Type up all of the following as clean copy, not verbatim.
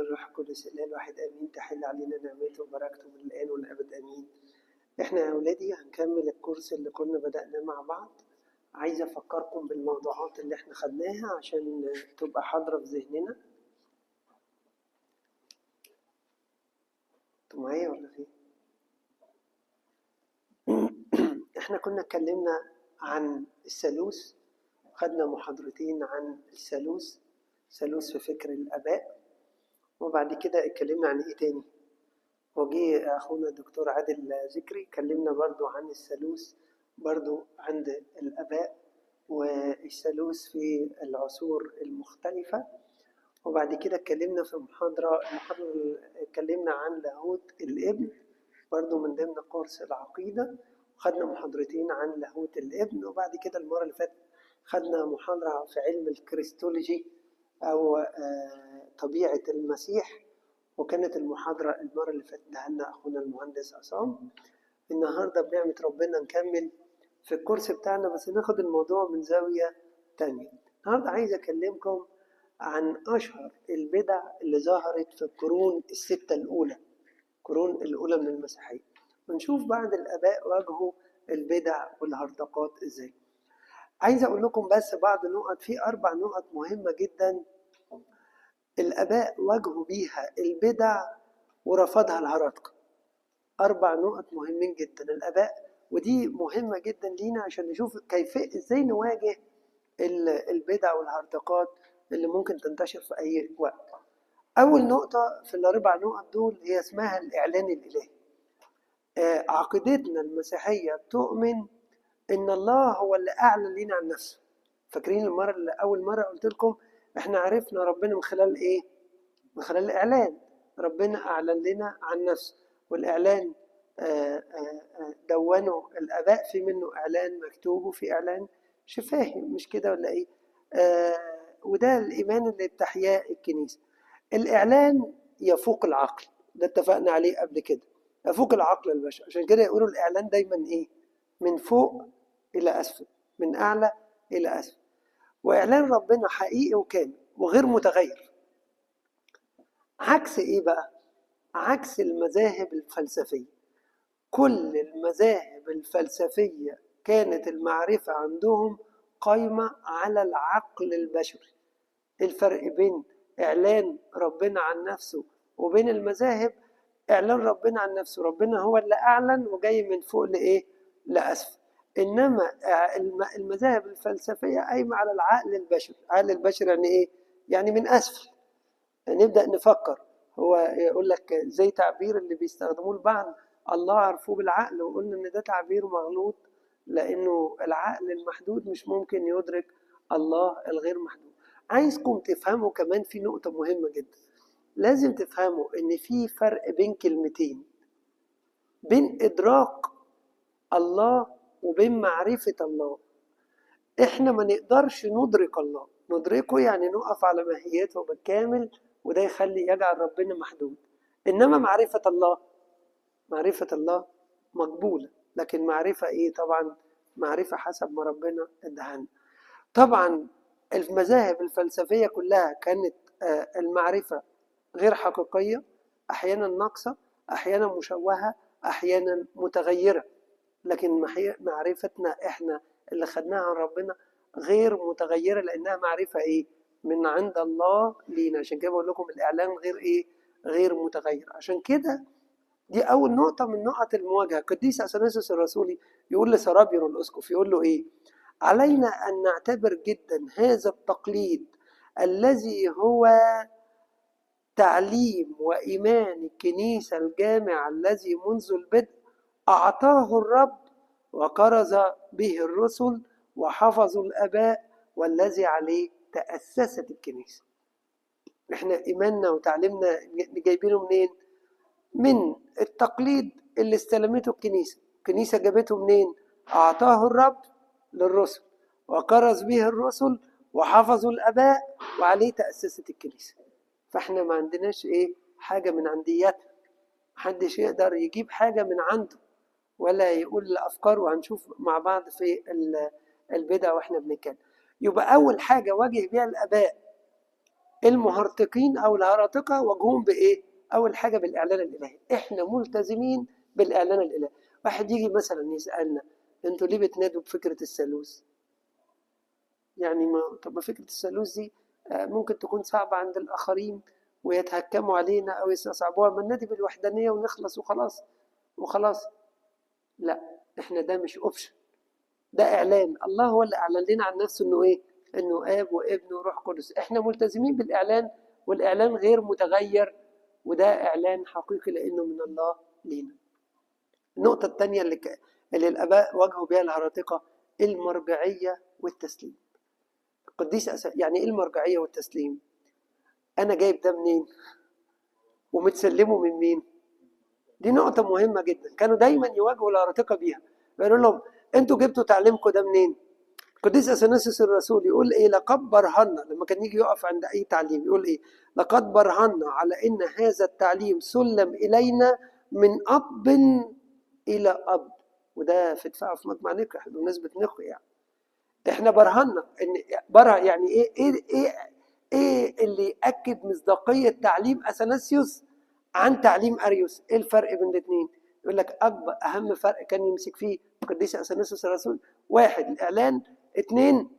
الروح القدس الاله الواحد امين. تحل علينا نعمته وبركته من الان والابد امين. احنا يا اولادي هنكمل الكورس اللي كنا بدأناه مع بعض. عايز افكركم بالموضوعات اللي احنا خدناها عشان تبقى حاضرة في ذهننا. انتوا معايا ولا فين؟ احنا كنا اتكلمنا عن الثالوث، خدنا محاضرتين عن الثالوث في فكر الاباء، وبعد كده اتكلمنا عن ايه تاني؟ وجي اخونا الدكتور عادل ذكري كلمنا برضو عن الثالوث برضو عند الاباء والثالوث في العصور المختلفة. وبعد كده اتكلمنا في المحاضرة اتكلمنا عن لاهوت الابن برضو من ضمن قرص العقيدة، خدنا محاضرتين عن لاهوت الابن. وبعد كده المرة اللي فاتت خدنا محاضرة في علم الكريستولوجي أو طبيعة المسيح، وكانت المحاضرة المرة اللي فاتت لنا أخونا المهندس عصام. النهاردة بنعمة ربنا نكمل في الكورس بتاعنا، بس ناخد الموضوع من زاوية تانية. النهاردة عايز أكلمكم عن أشهر البدع اللي ظهرت في القرون الستة الأولى، القرون الأولى من المسيحية، ونشوف بعض الآباء واجهوا البدع والهرطقات إزاي. عايز أقول لكم بس بعض نقط، في 4 نقط مهمة جدا الآباء واجهوا بيها البدع ورفضها الهرطقة. 4 نقط مهمين جدا الآباء، ودي مهمة جدا لينا عشان نشوف كيف ازاي نواجه البدع والهرطقات اللي ممكن تنتشر في أي وقت. أول نقطة في ال4 نقط دول هي اسمها الإعلان الإلهي. عقيدتنا المسيحية بتؤمن إن الله هو اللي أعلن لنا عن نفسه. فاكرين أول مرة قلت لكم إحنا عرفنا ربنا من خلال إيه؟ من خلال الإعلان. ربنا أعلن لنا عن نفسه، والإعلان دونوا الآباء، في منه إعلان مكتوب وفي إعلان شفاهي، مش كده ولا إيه؟ وده الإيمان اللي بتحياه الكنيسة. الإعلان يفوق العقل، ده اتفقنا عليه قبل كده، يفوق العقل البشر، عشان كده يقولوا الإعلان دايما إيه؟ من فوق إلى أسفل، من أعلى إلى أسفل. وإعلان ربنا حقيقي وكامل وغير متغير. عكس إيه بقى؟ عكس المذاهب الفلسفية. كل المذاهب الفلسفية كانت المعرفة عندهم قايمة على العقل البشري. الفرق بين إعلان ربنا عن نفسه وبين المذاهب، إعلان ربنا عن نفسه ربنا هو اللي أعلن وجاي من فوق لإيه؟ لأسفل. إنما المذاهب الفلسفية قايمة على العقل البشري. العقل البشري يعني إيه؟ يعني من أسفل. نبدأ نفكر. هو يقول لك زي تعبير اللي بيستخدموه البعض، الله عرفوه بالعقل، وقلنا ان ده تعبير مغلوط، لانه العقل المحدود مش ممكن يدرك الله الغير محدود. عايزكم تفهموا كمان في نقطة مهمة جدا، لازم تفهموا ان في فرق بين كلمتين، بين ادراك الله وبين معرفة الله. احنا ما نقدرش ندرك الله، ندركه يعني نقف على ماهيته بالكامل، وده يجعل ربنا محدود. انما معرفة الله مقبولة، لكن معرفة ايه؟ طبعا معرفة حسب ما ربنا ادهنا. طبعا المذاهب الفلسفية كلها كانت المعرفة غير حقيقية، احيانا ناقصة، احيانا مشوهة، احيانا متغيرة. لكن معرفتنا احنا اللي خدناها عن ربنا غير متغيرة، لانها معرفة ايه؟ من عند الله لينا. عشان كده بقول لكم الاعلان غير ايه؟ غير متغير. عشان كده دي اول نقطة من نقط المواجهة. قديس اثناسيوس الرسولي يقول لسرابيون الاسقف، يقول له ايه؟ علينا ان نعتبر جدا هذا التقليد الذي هو تعليم وإيمان الكنيسة الجامع الذي منذ البدء أعطاه الرب وكرز به الرسل وحفظوا الآباء، والذي عليه تأسست الكنيسة. احنا إيماننا وتعليمنا جايبينه منين؟ من التقليد اللي استلمته الكنيسة جابته منين؟ أعطاه الرب للرسل وكرز به الرسل وحفظوا الآباء وعليه تأسست الكنيسة. فاحنا ما عندناش ايه؟ حاجة من عندياتنا. محدش يقدر يجيب حاجة من عنده ولا يقول الأفكار، وهنشوف مع بعض في البدع واحنا بنتكلم. يبقى أول حاجة واجه بيها الآباء المهرطقين أو الهراطقة وجههم بإيه؟ أول حاجة بالإعلان الإلهي. إحنا ملتزمين بالإعلان الإلهي. واحد يجي مثلا يسألنا أنتوا ليه بتنادوا بفكرة الثالوث؟ يعني طب ما فكرة الثالوث دي ممكن تكون صعبة عند الآخرين ويتهكموا علينا أو يستصعبوها، ما ننادي بالوحدانية ونخلص وخلاص. لا، إحنا ده مش أوبشن، ده إعلان. الله هو اللي أعلن لنا عن نفسه إنه إيه؟ إنه آب وابن وروح قدس. إحنا ملتزمين بالإعلان، والإعلان غير متغير، وده إعلان حقيقي لأنه من الله لينا. النقطة الثانية اللي الآباء واجهوا بها الهراطقة، المرجعية والتسليم. يعني إيه المرجعية والتسليم؟ أنا جايب ده منين؟ ومتسلمه من مين؟ دي نقطة مهمة جدا، كانوا دايما يواجهوا الهراطقة بيها، يقولوا لهم أنتوا جبتوا تعليمكم ده منين؟ القديس اثناسيوس الرسول يقول ايه؟ لقد برهنا، لما كان يجي يقف عند اي تعليم يقول ايه؟ لقد برهنا على ان هذا التعليم سلم الينا من اب الى اب. وده في دفاعه في مجمع نقي، بمناسبه نقي يعني. احنا برهنا ان يعني ايه اللي ياكد مصداقيه تعليم اثناسيوس عن تعليم اريوس؟ ايه الفرق بين الاثنين؟ يقول لك اهم فرق كان يمسك فيه القديس اثناسيوس الرسول: واحد، الاعلان; اثنين،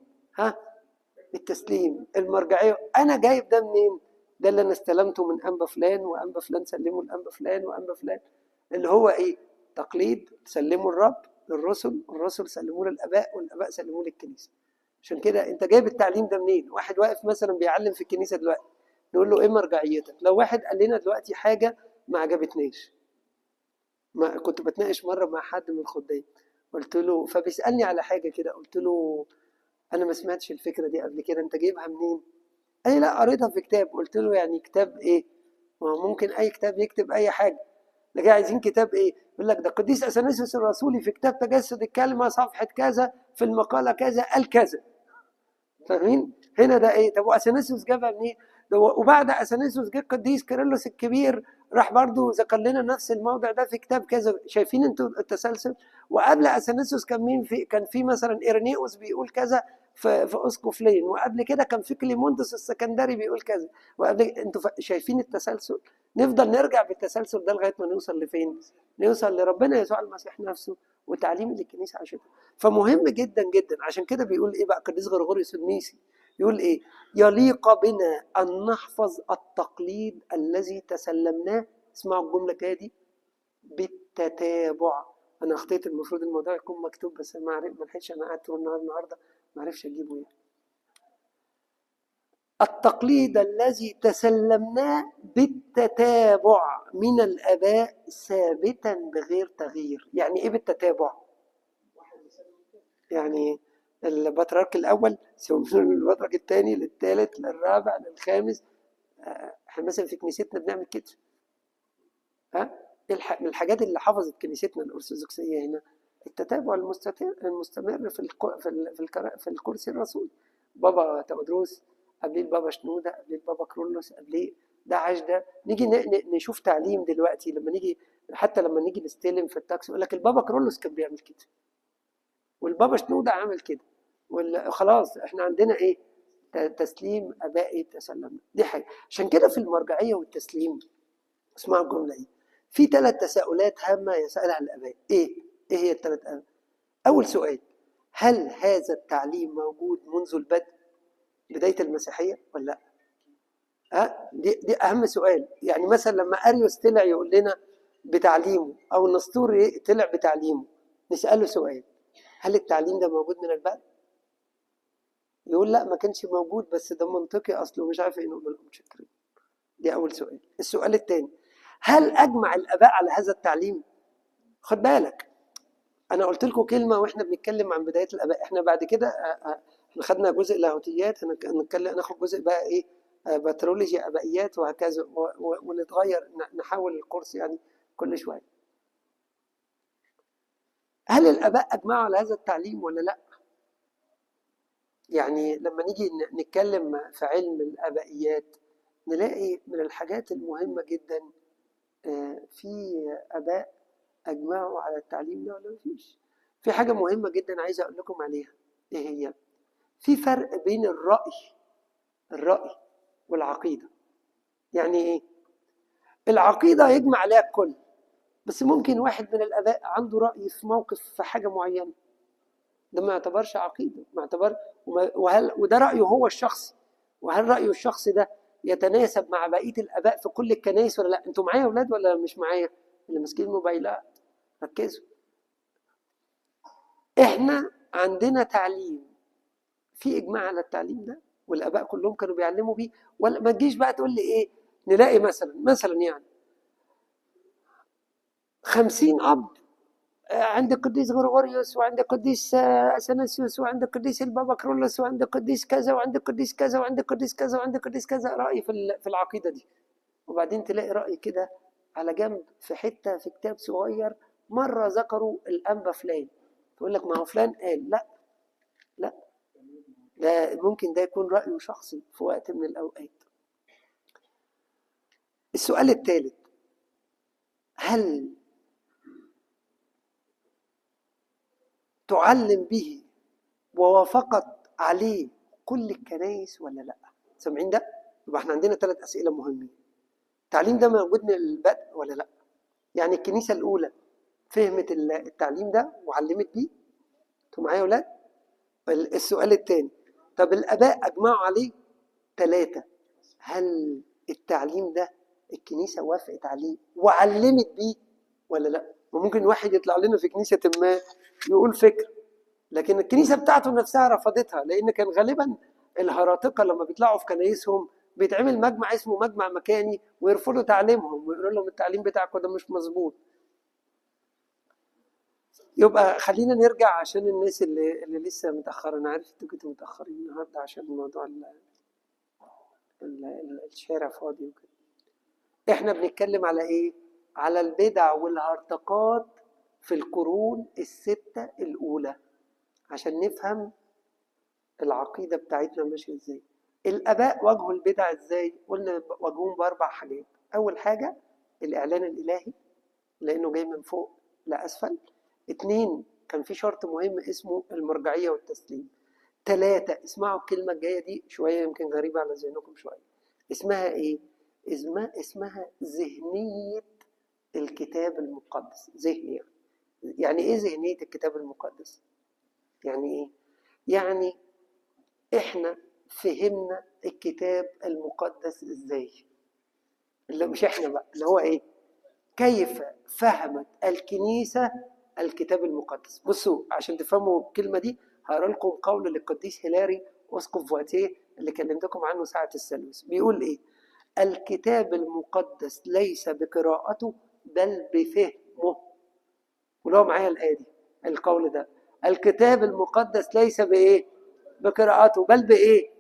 التسليم، المرجعيه. انا جايب ده منين؟ ده اللي انا استلمته من انبا فلان، وانبا فلان سلمه لانبا فلان، وانبا فلان، اللي هو ايه؟ تقليد سلمه الرب للرسل، والرسل سلموه للاباء، والاباء سلموه للكنيسه. عشان كده انت جايب التعليم ده منين؟ واحد واقف مثلا بيعلم في الكنيسه دلوقتي، نقول له ايه مرجعيتك؟ لو واحد قال لنا دلوقتي حاجه ما عجبتناش، ما كنت بتناقش مره مع حد من الخدام، قلت له، فبيسالني على حاجه كده، قلت له انا ما سمعتش الفكره دي قبل كده، انت جايبها منين؟ قال لي لا، قريتها في كتاب. قلت له يعني كتاب ايه؟ ما هو ممكن اي كتاب يكتب اي حاجه، لكن عايزين كتاب ايه؟ يقول لك ده القديس اثناسيوس الرسولي في كتاب تجسد الكلمه صفحه كذا في المقاله كذا قال كذا. فاهمين؟ هنا ده ايه؟ طب واثناسيوس جابها منين؟ وبعد اثناسيوس جه القديس كيرلس الكبير، راح برضو ذكر لنا نفس الموضع ده في كتاب كذا. شايفين انتوا التسلسل؟ وقبل اثناسيوس كان مين؟ كان في مثلا ايرينيوس بيقول كذا في اسقف لين، وقبل كده كان في كليموندس السكندري بيقول كذا، وقبل انتوا شايفين التسلسل؟ نفضل نرجع بالتسلسل ده لغايه ما نوصل لفين؟ نوصل لربنا يسوع المسيح نفسه وتعليم اللي الكنيسه عاشته. فمهم جدا جدا. عشان كده بيقول ايه بقى قديس غرغوريوس النيسي؟ يقول ايه؟ يليق بنا ان نحفظ التقليد الذي تسلمناه، اسمعوا الجمله كده دي، بالتتابع. انا اخطيت، المفروض الموضوع يكون مكتوب بس ما لحقتش، انا قعدت طول النهار النهارده ما عرفش اجيبه ايه. التقليد الذي تسلمناه بالتتابع من الاباء ثابتا بغير تغيير. يعني ايه بالتتابع؟ يعني البطريرك الاول ثم البطريرك الثاني للثالث للرابع للخامس. احنا مثلا في كنيستنا بنعمل كده. من الحاجات اللي حفظت كنيستنا الارثوذكسيه هنا التتابع المستمر في الكرسي الرسول. بابا تودروس قبليه البابا شنوده، قبليه البابا كرولوس، قبليه ده عاش ده. نيجي نشوف تعليم دلوقتي، لما نيجي حتى لما نيجي نستلم في التاكس يقول لك البابا كرولوس كان بيعمل كده، والبابا شنودة عمل كده، خلاص احنا عندنا ايه؟ تسليم ابائي تسلمنا. دي حاجه. عشان كده في المرجعيه والتسليم، اسمعوا الجمله دي، في 3 تساؤلات هامه يسالها الاباء. ايه هي الثلاث أهم؟ اول سؤال: هل هذا التعليم موجود منذ البدء، بدايه المسيحيه ولا لا؟ دي اهم سؤال. يعني مثلا لما اريوس طلع يقول لنا بتعليمه، او النسطور طلع بتعليمه، نساله سؤال: هل التعليم ده موجود من البدء؟ يقول لا، ما كانش موجود، بس ده منطقي اصله مش عارف ايه. نقول له متشكرين. دي اول سؤال. السؤال الثاني: هل اجمع الاباء على هذا التعليم؟ خد بالك، انا قلت لكم كلمه واحنا بنتكلم عن بدايه الاباء. احنا بعد كده احنا خدنا جزء لاهوتيات، ناخد جزء بقى ايه؟ بترولوجي، ابائيات، وهكذا، ونتغير، نحول الكورس يعني كل شويه. هل الاباء اجمعوا على هذا التعليم ولا لا؟ يعني لما نيجي نتكلم في علم الابائيات نلاقي من الحاجات المهمه جدا في اباء اجمعوا على التعليم ده ولا مفيش؟ في حاجه مهمه جدا عايز اقول لكم عليها. ايه هي؟ في فرق بين الراي والعقيدة. يعني ايه؟ العقيدة يجمع عليها الكل، بس ممكن واحد من الآباء عنده رأي في موقف في حاجة معينة، ده ما يعتبرش عقيدة، ما يعتبر. وده رأيه هو الشخصي، وهل رأيه الشخصي ده يتناسب مع بقية الآباء في كل الكنائس ولا لا؟ انتوا معايا يا أولاد ولا مش معايا؟ اللي ماسكين الموبايلات ركزوا. احنا عندنا تعليم في إجماع على التعليم ده، والآباء كلهم كانوا بيعلموا بيه. ولا ما تجيش بقى تقول لي إيه، نلاقي مثلا يعني 50 أب عند القديس غريغوريوس، وعند القديس اثناسيوس، وعند القديس البابا كرولوس، وعند القديس كذا، وعند القديس كذا، وعند القديس كذا، وعند القديس كذا راي في العقيده دي. وبعدين تلاقي راي كده على جنب في حته في كتاب صغير مره ذكروا الانبا فلان، تقول لك ما هو فلان قال. لا لا، ده ممكن ده يكون رايه شخصي في وقت من الاوقات. السؤال الثالث، هل تعلم به ووافقت عليه كل الكنائس ولا لا؟ سامعين ده؟ يبقى احنا عندنا 3 اسئله مهمين. التعليم ده موجود من البدء ولا لا؟ يعني الكنيسه الاولى فهمت التعليم ده وعلمت بيه؟ انتوا معايا يا اولاد؟ السؤال الثاني، طب الاباء اجمعوا عليه؟ 3، هل التعليم ده الكنيسه وافقت عليه وعلمت بيه ولا لا؟ وممكن واحد يطلع لنا في كنيسه ما يقول فكر، لكن الكنيسه بتاعته نفسها رفضتها، لان كان غالبا الهراطقه لما بيطلعوا في كنايسهم بيتعمل مجمع اسمه مجمع مكاني ويرفضوا تعليمهم ويقولوا لهم التعليم بتاعكم ده مش مظبوط. يبقى خلينا نرجع عشان الناس اللي لسه متاخره. انا عارف انتوا كنتوا متاخرين النهارده عشان موضوع الشارع فاضي وكده. احنا بنتكلم على ايه؟ على البدع والهرطقات في القرون ال6 الاولى عشان نفهم العقيدة بتاعتنا ماشية ازاي. الآباء واجهوا البدع ازاي؟ قلنا واجهوهم ب4 حاجات. أول حاجة الإعلان الإلهي، لأنه جاي من فوق لأسفل. 2، كان في شرط مهم اسمه المرجعية والتسليم. 3، اسمعوا الكلمة الجاية دي شوية يمكن غريبة على ذهنكم شوية. اسمها إيه؟ اسمها ذهنية الكتاب المقدس. ذهنية، يعني إيه ذهنية الكتاب المقدس؟ يعني إيه؟ يعني احنا فهمنا الكتاب المقدس ازاي؟ اللي مش احنا بقى، اللي هو ايه؟ كيف فهمت الكنيسة الكتاب المقدس. بصوا عشان تفهموا الكلمة دي هقرا لكم قول للقديس هيلاري اسقف فواتيه اللي كلمتكم عنه ساعة الثالوث. بيقول ايه؟ الكتاب المقدس ليس بقراءته بل بفهمه. ولو معايا الآية دي، القول ده، الكتاب المقدس ليس بايه؟ بقراءته بل بايه؟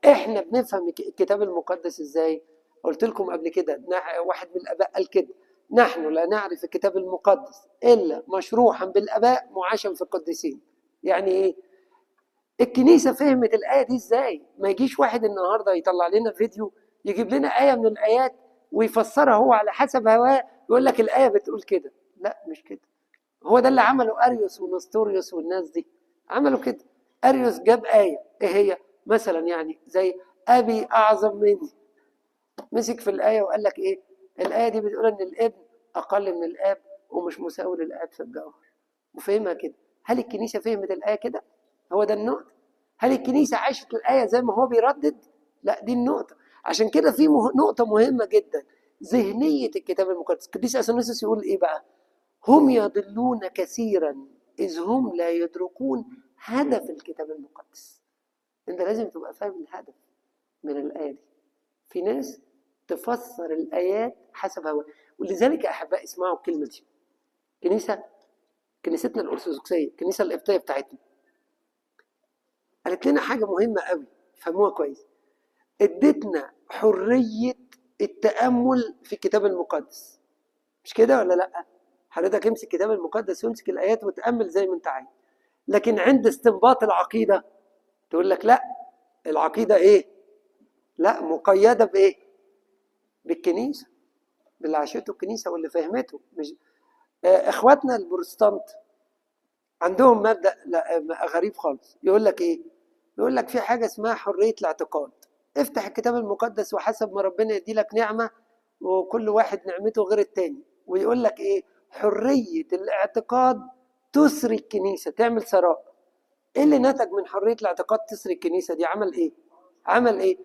احنا بنفهم الكتاب المقدس ازاي؟ قلت لكم قبل كده، واحد من الاباء قال كده: نحن لا نعرف الكتاب المقدس الا مشروحا بالاباء معاشا في القديسين. يعني ايه؟ الكنيسه فهمت الايه دي ازاي؟ ما يجيش واحد النهارده يطلع لنا فيديو يجيب لنا ايه من الايات ويفسرها هو على حسب هواه، يقول لك الايه بتقول كده. لا مش كده. هو ده اللي عمله اريوس ونستوريوس والناس دي، عملوا كده. اريوس جاب ايه هي؟ مثلا يعني زي ابي اعظم مني، مسك في الايه وقال لك ايه؟ الايه دي بتقول ان الابن اقل من الاب ومش مساوي للاب في الجوهر، وفهمها كده. هل الكنيسه فهمت الايه كده؟ هو ده النقطه. هل الكنيسه عاشت الايه زي ما هو بيردد؟ لا، دي النقطه. عشان كده في نقطه مهمه جدا، ذهنيه الكتاب المقدس. القديس اثناسيوس يقول ايه بقى؟ هم يضلون كثيرا إذ هم لا يدركون هدف الكتاب المقدس. انت لازم تبقى فاهم الهدف من الآية دي. في ناس تفسر الآيات حسب هواها، ولذلك يا أحباء اسمعوا الكلمة دي. كنيستنا الأرثوذكسية، الكنيسة القبطية بتاعتنا، قالت لنا حاجة مهمة قوي، فهموها كويس. ادتنا حرية التأمل في الكتاب المقدس. مش كده ولا لأ؟ حضرتك امسك الكتاب المقدس وامسك الآيات وتأمل زي ما انت عايز. لكن عند استنباط العقيدة تقول لك لا، العقيدة ايه؟ لا، مقيدة بايه؟ بالكنيسة، باللي عاشته الكنيسة واللي فهمته. مش اخواتنا البروتستانت عندهم مبدأ غريب خالص. يقول لك ايه؟ يقول لك في حاجة اسمها حرية الاعتقاد. افتح الكتاب المقدس وحسب ما ربنا يدي لك نعمة، وكل واحد نعمته غير التاني، ويقول لك ايه؟ حرية الاعتقاد تسري الكنيسة، تعمل ثراء. ايه اللي نتج من حرية الاعتقاد تسري الكنيسة دي؟ عمل ايه؟ عمل ايه؟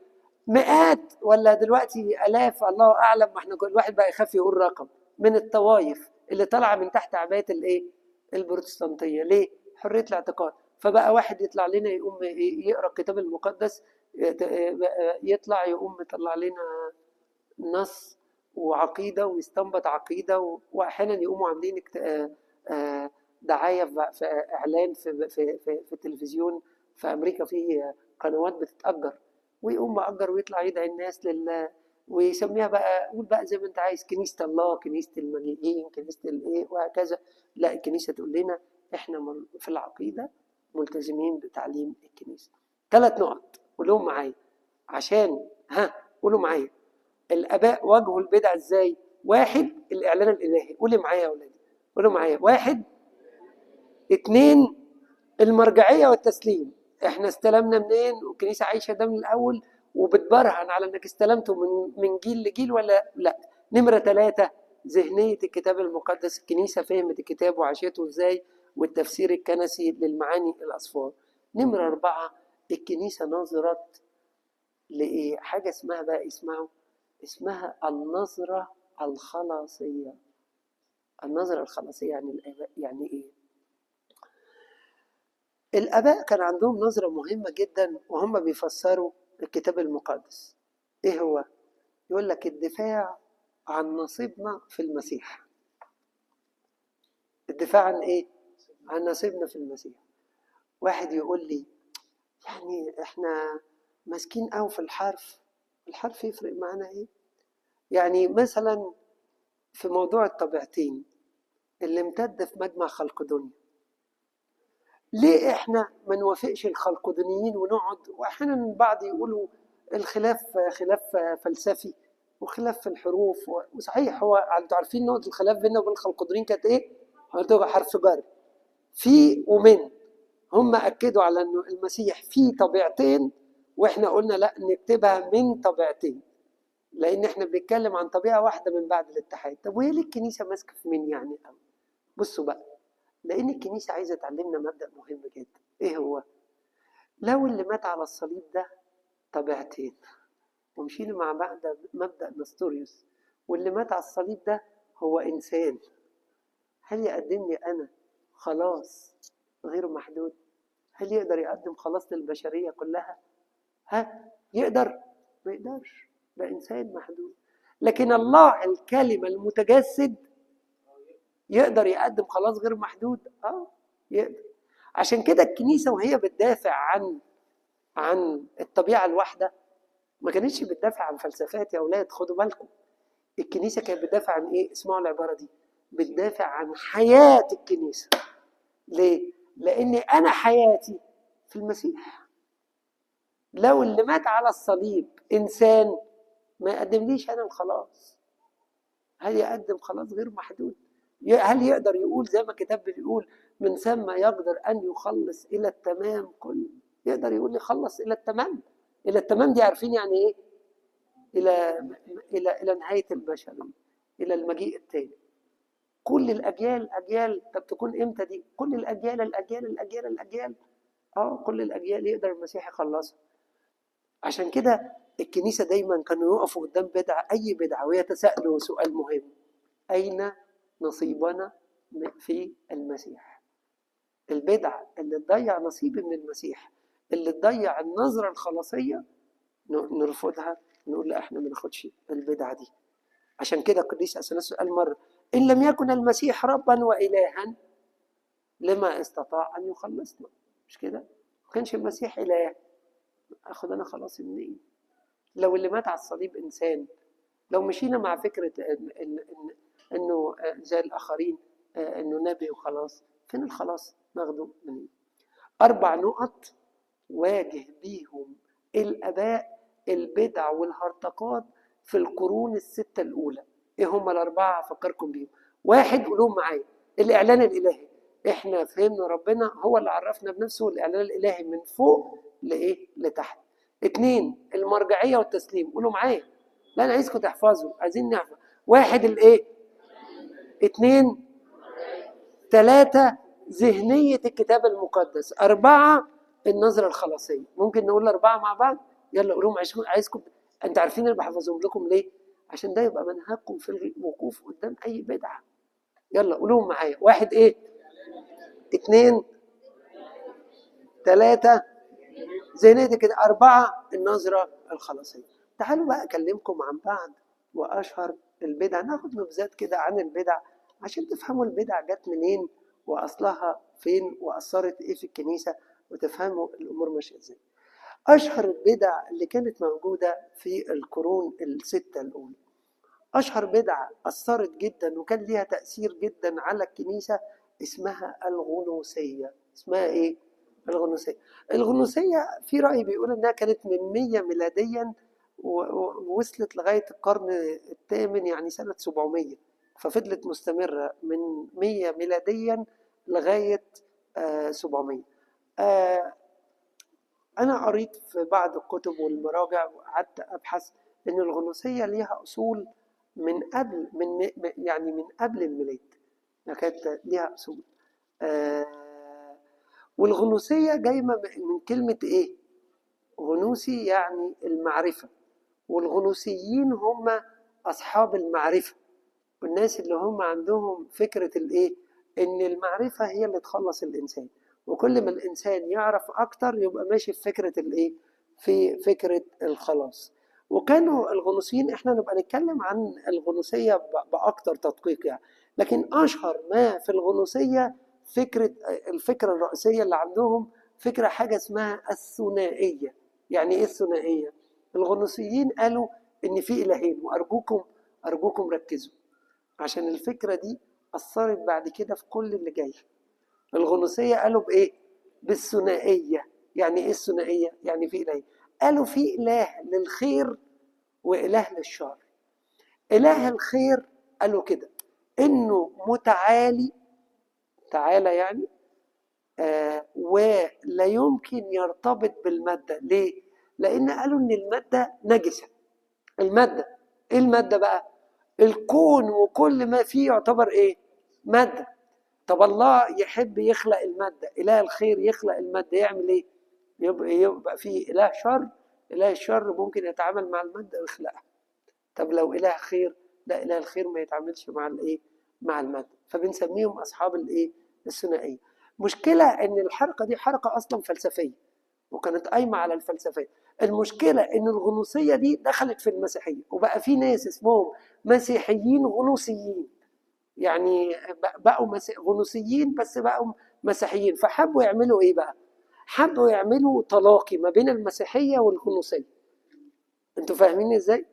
مئات ولا دلوقتي الاف، الله اعلم، ما احنا كل واحد بقى يخاف يقول رقم، من الطوائف اللي طالعه من تحت عبايه الايه؟ البروتستانتيه. ليه؟ حريه الاعتقاد. فبقى واحد يطلع لنا يقوم يقرا الكتاب المقدس، يطلع يقوم يطلع لنا نص وعقيده ويستنبط عقيده، واحيانا يقوموا عاملين دعايه في اعلان في التلفزيون في امريكا، في قنوات بتتاجر، ويقوم مأجر ويطلع يدعي الناس لله، ويسميها بقى، قول بقى زي ما انت عايز، كنيسة الله، كنيسة المجيئين، كنيسة الايه، وهكذا. لا، الكنيسة تقول لنا احنا في العقيدة ملتزمين بتعليم الكنيسة. 3 نقط قولهم معايا عشان قولوا معايا. الآباء واجهوا البدع ازاي؟ 1، الإعلان الإلهي. قولي معايا يا أولادي، قولوا معايا. 1. 2، المرجعية والتسليم. احنا استلمنا منين؟ والكنيسة عايشة ده من الأول وبتبرهن على انك استلمته من جيل لجيل ولا لا. 3، ذهنية الكتاب المقدس. الكنيسة فهمت الكتاب وعاشته ازاي، والتفسير الكنسي للمعاني الأصفار. 4، الكنيسة نظرت لإيه؟ حاجة اسمها بقى، اسمها النظرة الخلاصية. النظرة الخلاصية يعني ايه؟ الآباء كان عندهم نظرة مهمة جدا وهم بيفسروا الكتاب المقدس. إيه هو؟ يقول لك الدفاع عن نصيبنا في المسيح. الدفاع عن إيه؟ عن نصيبنا في المسيح. واحد يقول لي يعني إحنا ماسكين قوي في الحرف يفرق معنا إيه؟ يعني مثلا في موضوع الطبيعتين اللي امتد في مجمع خلقدونيا، ليه احنا ما نوافقش الخلقدونيين ونقعد؟ واحيانا البعض يقولوا الخلاف خلاف فلسفي وخلاف في الحروف، وصحيح هو انتوا عارفين نقطه الخلاف بيننا وبين الخلقدونيين كانت ايه؟ حرف جر، في ومن. هم اكدوا على انه المسيح فيه طبيعتين، واحنا قلنا لا، نكتبها من طبيعتين، لان احنا بنتكلم عن طبيعه واحده من بعد الاتحاد. طب وهي ليه الكنيسه ماسكه في مين يعني؟ بصوا بقى، لأن الكنيسة عايزة تعلمنا مبدأ مهم جدا. إيه هو؟ لو اللي مات على الصليب ده طبيعتين، ومشينا مع مبدأ نستوريوس، واللي مات على الصليب ده هو إنسان، هل يقدم لي أنا خلاص غير محدود؟ هل يقدر يقدم خلاص للبشرية كلها؟ يقدر؟ ما يقدرش، ده إنسان محدود. لكن الله الكلمة المتجسد يقدر يقدم خلاص غير محدود. يقدر. عشان كده الكنيسة وهي بتدافع عن الطبيعة الواحدة، ما كانتش بتدافع عن فلسفات يا أولاد، خدوا بالكم. الكنيسة كانت بتدافع عن إيه؟ اسمعوا العبارة دي، بتدافع عن حياة الكنيسة. ليه؟ لأن أنا حياتي في المسيح. لو اللي مات على الصليب إنسان ما يقدمليش أنا الخلاص، هل يقدم خلاص غير محدود؟ هل يقدر يقول زي ما الكتاب بيقول من ثم يقدر أن يخلص إلى التمام كل؟ يقدر يقول لي خلص إلى التمام؟ إلى التمام دي عارفين يعني إيه؟ إلى نهاية البشرية، إلى المجيء التاني. كل الأجيال طب تكون إمتى دي؟ كل الأجيال كل الأجيال يقدر المسيح يخلصها. عشان كده الكنيسة دايما كانوا يقفوا قدام أي بدعة ويتساءلوا سؤال مهم: أين نصيبنا في المسيح؟ البدعة اللي تضيع نصيبي من المسيح، اللي تضيع النظرة الخلاصية، نرفضها، نقول لا، احنا ما ناخدش البدعة دي. عشان كده القديس اثناسيوس قال مرة: إن لم يكن المسيح ربا وإلها لما استطاع أن يخلصنا. مش كده؟ ما كانش المسيح إله، أخذ أنا خلاصي منين؟ لو اللي مات على الصليب إنسان، لو مشينا مع فكرة إنه زي الآخرين إنه نبي وخلاص، فين الخلاص ناخده منين؟ 4 نقط واجه بيهم الآباء البدع والهرطقات في القرون ال6 الأولى. إيه هم ال4؟ أفكركم بيهم. 1، قولوهم معايا: الإعلان الإلهي. إحنا فهمنا ربنا هو اللي عرفنا بنفسه، الإعلان الإلهي من فوق لإيه؟ لتحت. 2، والمرجعيه والتسليم. قولوا معايا. لا انا عايزكم تحفظوا، عايزين نحفظ. 1 الايه؟ 2 3 ذهنيه الكتاب المقدس. 4 النظره الخلاصيه. ممكن نقول 4 مع بعض؟ يلا قولوهم. عايزكم. انت عارفين انا بحفظهم لكم ليه؟ عشان ده يبقى منهجكم في الوقوف قدام اي بدعه. يلا قولوهم معايا. 1 ايه؟ 2 3 ذهنيه كده. 4 النظره الخلاصيه. تعالوا بقى اكلمكم عن بعض واشهر البدع. ناخد نبذات كده عن البدع عشان تفهموا البدع جت منين واصلها فين واثرت ايه في الكنيسه، وتفهموا الامور ماشيه ازاي. اشهر البدع اللي كانت موجوده في القرون السته الاولى، اشهر بدعه اثرت جدا وكان ليها تاثير جدا على الكنيسه اسمها الغنوصيه. اسمها ايه؟ الغنوصيه. الغنوصيه في راي بيقول انها كانت من 100 ميلاديا ووصلت لغايه القرن الثامن، يعني سنه 700. ففضلت مستمره من 100 ميلاديا لغايه 700. انا قريت في بعض الكتب والمراجع وقعدت ابحث ان الغنوصيه ليها اصول من قبل يعني من قبل الميلاد. كانت ليها اصول. والغنوصيه جايه من كلمه ايه؟ غنوصي يعني المعرفه، والغنوصيين هم اصحاب المعرفه، والناس اللي هم عندهم فكره الايه؟ ان المعرفه هي اللي تخلص الانسان، وكل ما الانسان يعرف اكتر يبقى ماشي في فكره الايه؟ في فكره الخلاص. وكانوا الغنوصيين، احنا نبقى نتكلم عن الغنوصيه باكتر تدقيق يعني، لكن اشهر ما في الغنوصيه الفكره الرئيسيه اللي عندهم فكره حاجه اسمها الثنائيه. يعني ايه الثنائيه؟ الغنوصيين قالوا ان في الهين، وارجوكم ركزوا عشان الفكره دي اثرت بعد كده في كل اللي جاي. الغنوصيه قالوا بايه؟ بالثنائيه. يعني ايه الثنائيه؟ يعني في اله. قالوا في اله للخير واله للشر. اله الخير قالوا كده انه متعالي، تعالى يعني، ولا يمكن يرتبط بالماده. ليه؟ لان قالوا ان الماده نجسه. الماده ايه؟ الماده بقى الكون وكل ما فيه يعتبر ايه؟ ماده. طب الله يحب يخلق الماده، اله الخير يخلق الماده، يعمل ايه؟ يبقى فيه اله شر. اله الشر ممكن يتعامل مع الماده ويخلقها. طب لو اله خير، لا، اله الخير ما يتعاملش مع الايه؟ مع الماده. فبنسميهم اصحاب الايه؟ الثنائيه. مشكله ان الحركه دي حركه اصلا فلسفيه وكانت قايمه على الفلسفه. المشكله ان الغنوصيه دي دخلت في المسيحيه، وبقى في ناس اسمهم مسيحيين غنوصيين. يعني بقوا غنوصيين بس بقوا مسيحيين. فحبوا يعملوا ايه بقى؟ حبوا يعملوا تلاقي ما بين المسيحيه والغنوصيه. انتوا فاهمين ازاي؟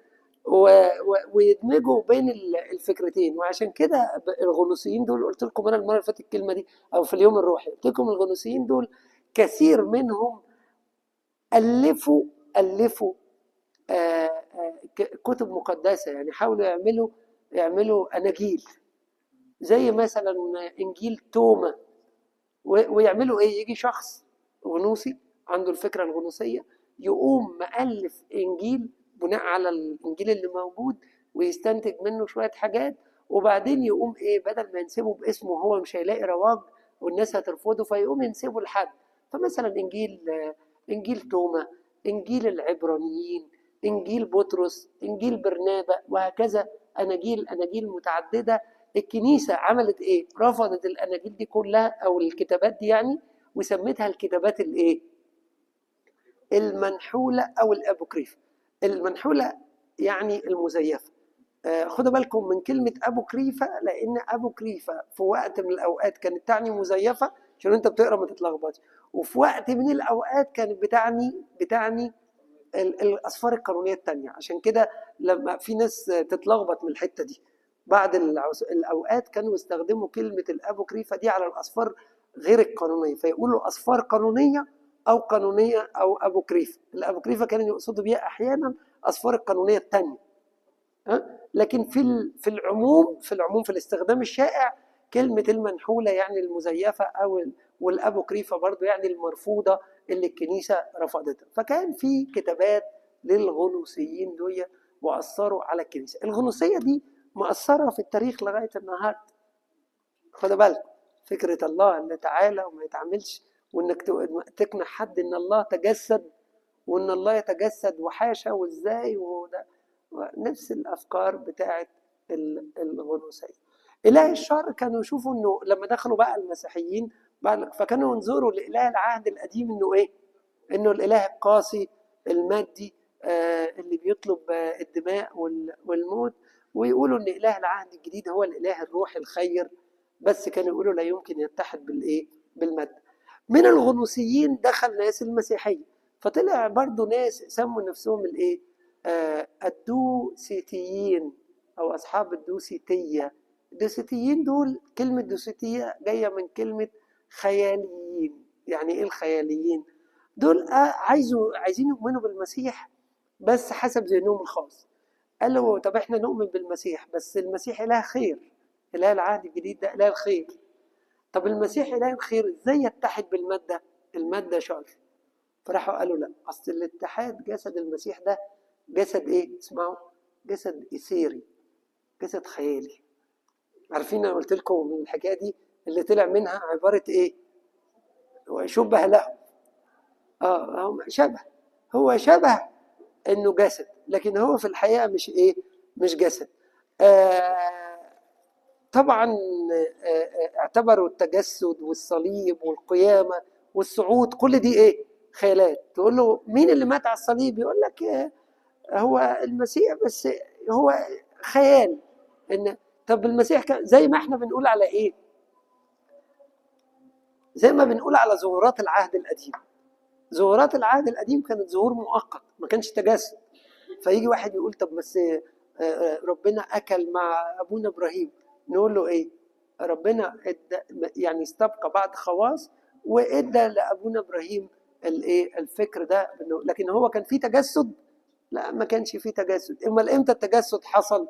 ويدمجوا بين الفكرتين. وعشان كده الغنوصيين دول، قلت لكم انا المره اللي فاتت الكلمه دي او في اليوم الروحي، قلت لكم الغنوصيين دول كثير منهم الفوا كتب مقدسه. يعني حاولوا يعملوا اناجيل، زي مثلا انجيل توما. ويعملوا ايه؟ يجي شخص غنوصي عنده الفكره الغنوصيه يقوم مؤلف انجيل بناء على الانجيل اللي موجود، ويستنتج منه شويه حاجات، وبعدين يقوم ايه؟ بدل ما ينسبه باسمه هو مش هيلاقي رواج والناس هترفضه، فيقوم ينسبه لحد. فمثلا انجيل توما، انجيل العبرانيين، انجيل بطرس، انجيل برنابا، وهكذا. اناجيل متعدده. الكنيسه عملت ايه؟ رفضت الاناجيل دي كلها او الكتابات دي يعني، وسمتها الكتابات الايه؟ المنحوله او الابوكريفه. المنحوله يعني المزيفه. خدوا بالكم من كلمه ابوكريفه، لان ابوكريفه في وقت من الاوقات كانت تعني مزيفه عشان انت بتقرا ما تتلخبطش، وفي وقت من الاوقات كانت بتعني الاسفار القانونيه الثانيه. عشان كده لما في ناس تتلخبط من الحته دي، بعض الاوقات كانوا يستخدموا كلمه الابوكريفه دي على الاسفار غير القانونيه، فيقولوا اسفار قانونيه او ابوكريفه. الابوكريفه كانوا يقصدوا بيها احيانا اسفار القانونيه الثانيه. لكن في العموم في الاستخدام الشائع كلمه المنحوله يعني المزيفه، والابوكريفه برضو يعني المرفوضه اللي الكنيسه رفضتها. فكان في كتابات للغنوصيين دول واثروا على الكنيسه. الغنوصيه دي مأثره في التاريخ لغايه النهارده. خد بالك، فكره الله ان تعالى وما يتعاملش، وانك تقنع حد ان الله تجسد، وان الله يتجسد وحاشا وازاي، وده نفس الافكار بتاعت الغنوصيه. اله الشر كانوا يشوفوا انه لما دخلوا بقى المسيحيين فكانوا ينظروا لاله العهد القديم انه ايه؟ انه الاله القاسي المادي اللي بيطلب الدماء والموت، ويقولوا ان اله العهد الجديد هو الاله الروح الخير، بس كانوا يقولوا لا يمكن يتحد بالايه؟ بالماده. من الغنوصيين دخل ناس المسيحيه، فطلع برضو ناس سموا نفسهم الايه؟ الدوسيتيين او اصحاب الدوسيتيه. الدوسيتيين دول، كلمه دوسيتيه جايه من كلمه خياليين. يعني ايه الخياليين؟ دول عايزين يؤمنوا بالمسيح بس حسب ذهنهم الخاص. قالوا طب احنا نؤمن بالمسيح، بس المسيح اله خير، اله العهد الجديد ده اله الخير. طب المسيح اله الخير ازاي يتحد بالماده؟ الماده شر. فراحوا قالوا لا، اصل الاتحاد جسد المسيح ده جسد ايه؟ اسمعوا، جسد اثيري، جسد خيالي. عارفين انا قلت لكم من الحكايه دي اللي طلع منها عباره ايه؟ وشبه له. هو شبه انه جسد، لكن هو في الحقيقه مش ايه؟ مش جسد. طبعا اعتبروا التجسد والصليب والقيامه والصعود كل دي ايه؟ خيالات. تقول له مين اللي مات على الصليب؟ يقول لك هو المسيح، بس هو خيال. ان طب المسيح زي ما احنا بنقول على ايه؟ زي ما بنقول على ظهورات العهد القديم. ظهورات العهد القديم كانت ظهور مؤقت، ما كانش تجسد. فيجي واحد يقول طب بس ربنا اكل مع ابونا ابراهيم، نقول له ايه؟ ربنا يعني استبقى بعض خواص وادى لابونا ابراهيم الايه؟ الفكر ده، لكن هو كان فيه تجسد؟ لا، ما كانش فيه تجسد. امال امتى التجسد حصل؟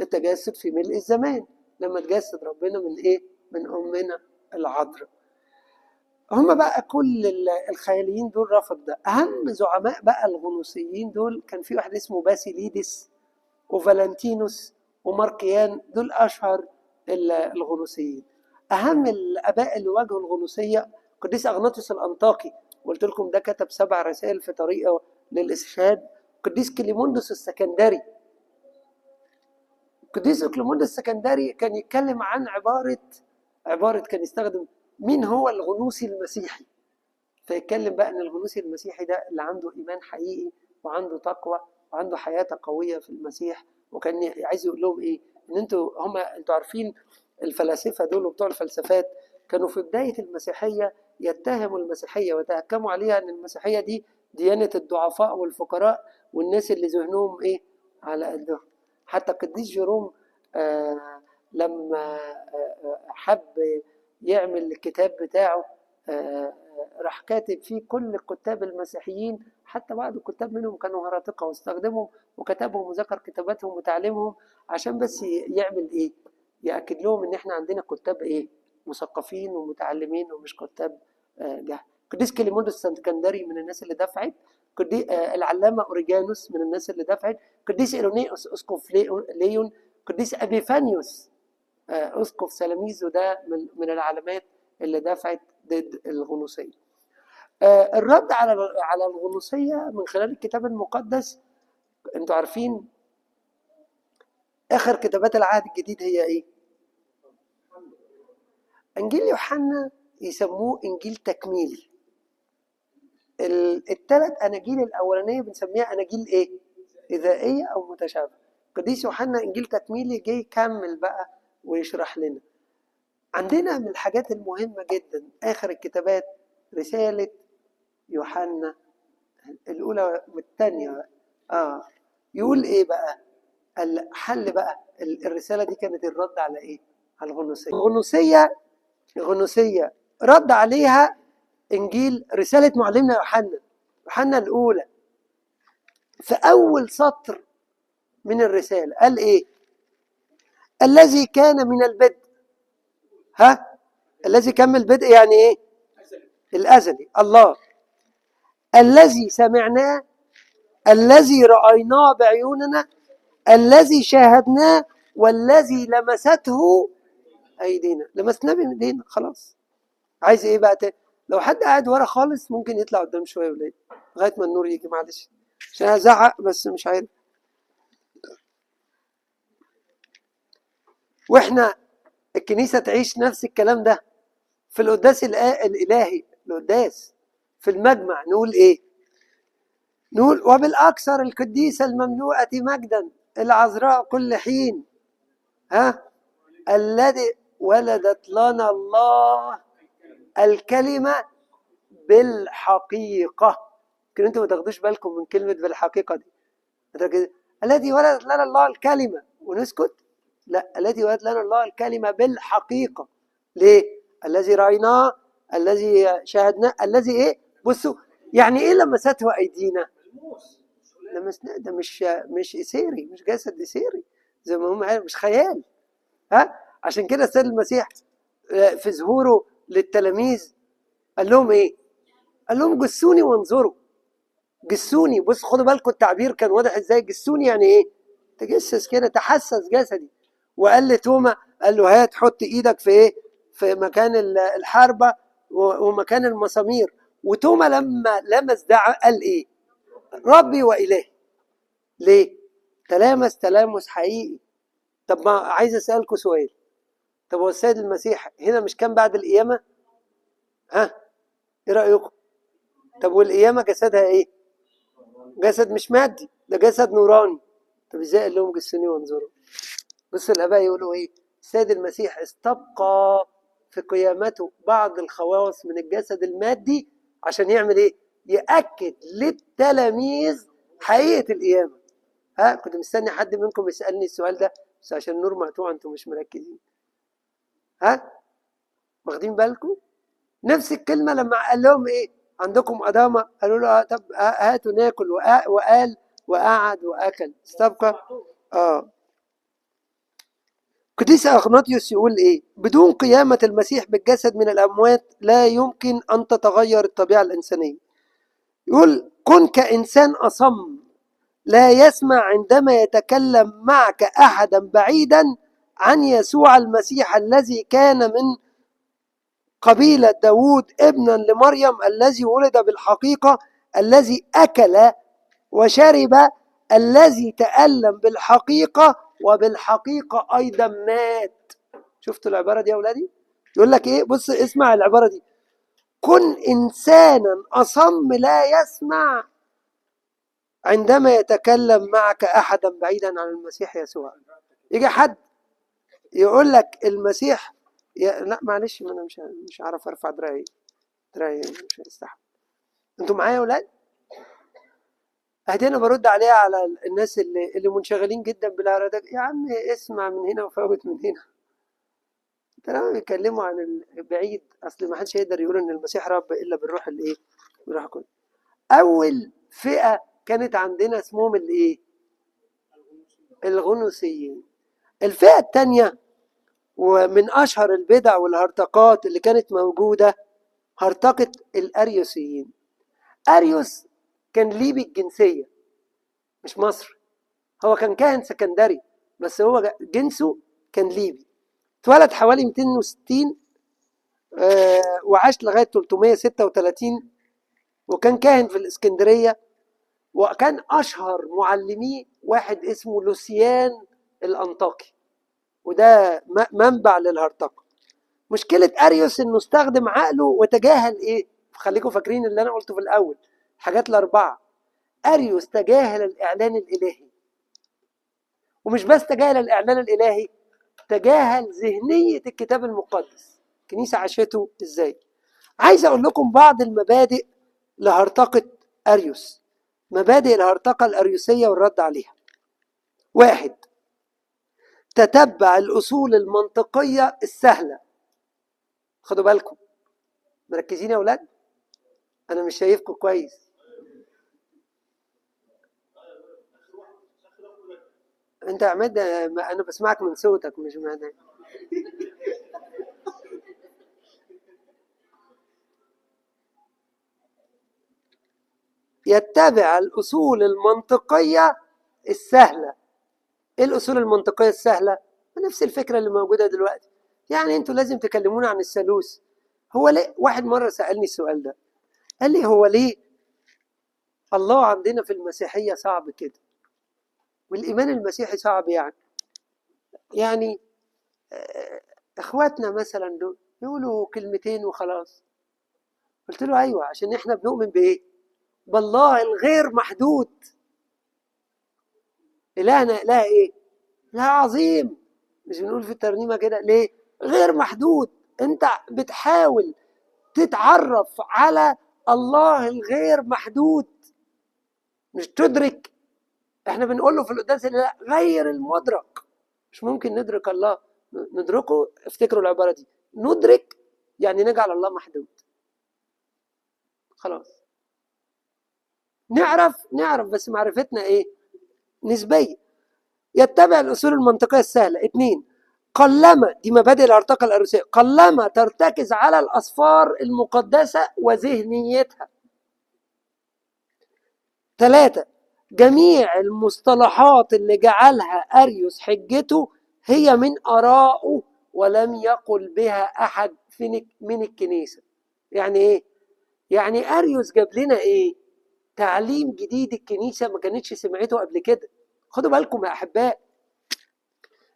التجسد في ملء الزمان، لما تجسد ربنا من ايه؟ من امنا العذراء. هم بقى كل الخياليين دول رفض ده. اهم زعماء بقى الغنوصيين دول كان في واحد اسمه باسيليدس وفالنتينوس وماركيان، دول اشهر الغنوصيين. اهم الاباء اللي واجهوا الغنوصيه قديس اغناطيوس الانطاكي، قلت لكم ده كتب 7 رسائل في طريقه للاستشهاد. قديس كليموندوس السكندري. قديس كليموندوس السكندري كان يتكلم عن عباره كان يستخدم مين هو الغنوصي المسيحي، فيتكلم بقى ان الغنوصي المسيحي ده اللي عنده ايمان حقيقي وعنده تقوى وعنده حياه قويه في المسيح. وكان عايز يقول لهم ايه؟ ان انتوا عارفين الفلاسفه دول وبتوع الفلسفات كانوا في بدايه المسيحيه يتهموا المسيحيه ويتهكموا عليها ان المسيحيه دي ديانه الضعفاء والفقراء والناس اللي ذهنهم ايه؟ على قدهم. حتى القديس جيروم لما حب يعمل الكتاب بتاعه راح كاتب فيه كل الكتاب المسيحيين، حتى بعض الكتاب منهم كانوا هراطقة، واستخدمهم وكتبهم وذكر كتاباتهم وتعليمهم عشان بس يعمل ايه؟ يأكد لهم ان احنا عندنا كتاب ايه؟ مثقفين ومتعلمين ومش كتاب جهل. قديس كليموندوس السكندري من الناس اللي دفعت. العلامة أوريجانوس من الناس اللي دفعت. قديس إيرونيوس أسقف ليون. قديس أبيفانيوس أسقف سلاميزو، ده من العلامات اللي دفعت ضد الغنوصية. الرد على الغنوصية من خلال الكتاب المقدس. انتوا عارفين آخر كتابات العهد الجديد هي ايه؟ إنجيل يوحنا يسموه إنجيل تكميلي. ال3 أناجيل الأولانية بنسميها أناجيل ايه؟ إذائية أو متشابهة. قديس يوحنا إنجيل تكميلي جاي يكمل بقى ويشرح لنا. عندنا من الحاجات المهمة جدا آخر الكتابات رسالة يوحنا الأولى والثانية. يقول إيه بقى؟ الحل بقى. الرسالة دي كانت الرد على إيه؟ على الغنوصية. الغنوصية رد عليها إنجيل رسالة معلمنا يوحنا الأولى. في أول سطر من الرسالة قال إيه؟ الذي كان من البدء. الذي كان من البدء يعني إيه؟ الأزلي، الله الذي سمعناه الذي رأيناه بعيوننا، الذي شاهدناه، والذي لمسته أيدينا. لمسناه بإيدينا خلاص. عايز إيه بقى تاني؟ لو حد قاعد ورا خالص ممكن يطلع قدام شوية ولاد لغاية ما النور يجي، معلش عشان هزعق بس مش عارف. وإحنا الكنيسة تعيش نفس الكلام ده في القداس الإلهي، القداس في المجمع نقول إيه؟ نقول وبالأكثر القديسة المملوءة مجدا العذراء كل حين، الذي ولدت لنا الله الكلمة بالحقيقة. يمكن انتوا ما تاخدوش بالكم من كلمة بالحقيقة دي. الذي ولدت لنا الله الكلمة ونسكت؟ لا، الذي ولدت لنا الله الكلمة بالحقيقة. ليه؟ الذي رأيناه، الذي شاهدناه، الذي ايه؟ بصوا يعني ايه لمسته ايدينا؟ لمسنا ده مش إثيري، مش جسد إثيري زي ما هم قالوا، مش خيال. عشان كده السيد المسيح في ظهوره للتلاميذ قال لهم ايه؟ قال لهم جسوني وانظروا. جسوني، بص خدوا بالكم التعبير كان واضح ازاي. جسوني يعني ايه؟ تجسس كده، تحسس جسدي. وقال لتوما، قال له هات حط ايدك في ايه؟ في مكان الحربة ومكان المسامير. وتوما لما لمس ده قال ايه؟ ربي وإلهي. ليه؟ تلامس تلامس حقيقي. طب ما عايز اسألكم سؤال، طب هو السيد المسيح هنا مش كان بعد القيامة؟ ايه رأيكم؟ طب والقيامة جسدها ايه؟ جسد مش مادي، ده جسد نوراني. طب ازاي قال لهم جسوني وانظروا؟ بص الآباء يقولوا ايه؟ السيد المسيح استبقى في قيامته بعض الخواص من الجسد المادي عشان يعمل ايه؟ يأكد للتلاميذ حقيقة القيامة. كنت مستني حد منكم يسألني السؤال ده، بس عشان النور مقطوع انتم مش مركزين. واخدين بالكم؟ نفس الكلمة لما قال لهم ايه؟ عندكم أدامة؟ قالوا له طب هاتوا ناكل، وقال وقعد وأكل استبقى. قديس أغناطيوس يقول ايه؟ بدون قيامة المسيح بالجسد من الأموات لا يمكن أن تتغير الطبيعة الإنسانية. يقول كن كإنسان أصم لا يسمع عندما يتكلم معك أحدا بعيدا عن يسوع المسيح الذي كان من قبيلة داود ابنا لمريم، الذي ولد بالحقيقة، الذي أكل وشرب، الذي تألم بالحقيقة وبالحقيقة أيضا مات. شفتوا العبارة دي يا أولادي؟ يقول لك إيه؟ بص اسمع العبارة دي، كن إنسانا أصم لا يسمع عندما يتكلم معك أحدا بعيدا عن المسيح يسوع. يجي حد يقول لك المسيح لا معلش، ما أنا مش عارف أرفع دراعي مش هيستحمل. انتوا معايا يا ولاد؟ انا برد عليها على الناس اللي منشغلين جدا بالعرادات. يا عم اسمع من هنا وفوت من هنا. ترى بيتكلموا عن البعيد، اصل ما حدش يقدر يقول ان المسيح رب الا بالروح الايه؟ بالروح القدس. اول فئه كانت عندنا اسمهم الايه؟ الغنوصيين. الفئه الثانيه ومن اشهر البدع والهرطقات اللي كانت موجوده هرطقه الاريوسيين. اريوس كان ليبي الجنسيه، مش مصري. هو كان كاهن سكندري بس هو جنسه كان ليبي. اتولد حوالي 260 وعاش لغايه 336، وكان كاهن في الاسكندريه. وكان اشهر معلميه واحد اسمه لوسيان الانطاكي، وده منبع للهرطقه. مشكله اريوس انه استخدم عقله وتجاهل ايه؟ خليكم فاكرين اللي انا قلته في الاول، حاجات الاربعه. اريوس تجاهل الاعلان الالهي، ومش بس تجاهل الاعلان الالهي، تجاهل ذهنيه الكتاب المقدس. الكنيسه عاشته ازاي؟ عايز اقول لكم بعض المبادئ لهرطقه اريوس، مبادئ الهرطقه الاريوسيه والرد عليها. 1، تتبع الاصول المنطقيه السهله. خدوا بالكم، مركزين يا اولاد؟ انا مش شايفكم كويس. انت يا عماد انا بسمعك من صوتك مش من هنا. يتبع الأصول المنطقية السهلة. إيه الأصول المنطقية السهلة؟ نفس الفكرة اللي موجودة دلوقتي. يعني أنتوا لازم تكلمونا عن الثالوث. هو ليه؟ واحد مرة سألني السؤال ده، قال لي هو ليه الله عندنا في المسيحية صعب كده والإيمان المسيحي صعب؟ يعني إخواتنا مثلا دول يقولوا كلمتين وخلاص. قلت له أيوة، عشان إحنا بنؤمن بإيه؟ بالله الغير محدود. إلهنا إله إيه؟ إله عظيم. مش بنقول في الترنيمة كده ليه؟ غير محدود. أنت بتحاول تتعرف على الله الغير محدود، مش تدرك. احنا بنقول له في القداس لا، غير المدرك. مش ممكن ندرك الله. ندركه، افتكروا العبارة دي، ندرك يعني نجعل الله محدود. خلاص نعرف بس معرفتنا ايه؟ نسبية. يتبع الأصول المنطقية السهلة. 2، قلما، دي مبادئ الارتقاء الأروسية، قلما ترتكز على الأسفار المقدسة وذهنيتها. 3، جميع المصطلحات اللي جعلها أريوس حجته هي من آرائه ولم يقل بها أحد من الكنيسة. يعني إيه؟ يعني أريوس جاب لنا إيه؟ تعليم جديد الكنيسة ما كانتش سمعته قبل كده. خدوا بالكم يا أحباء،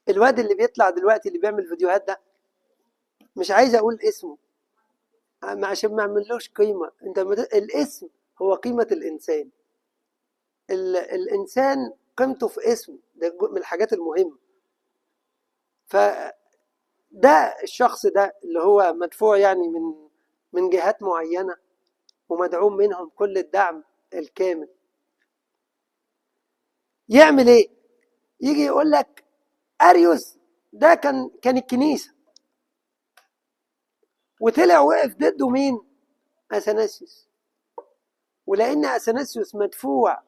الواد اللي بيطلع دلوقتي اللي بيعمل فيديوهات ده، مش عايز أقول اسمه عشان ما أعملوش قيمة. الاسم هو قيمة الإنسان. الإنسان قيمته في اسمه، ده من الحاجات المهمة. فده الشخص ده اللي هو مدفوع يعني من جهات معينة ومدعوم منهم كل الدعم الكامل، يعمل ايه؟ يجي يقول لك أريوس ده كان الكنيسة، وطلع وقف ضده مين؟ أثناسيوس. ولأن أثناسيوس مدفوع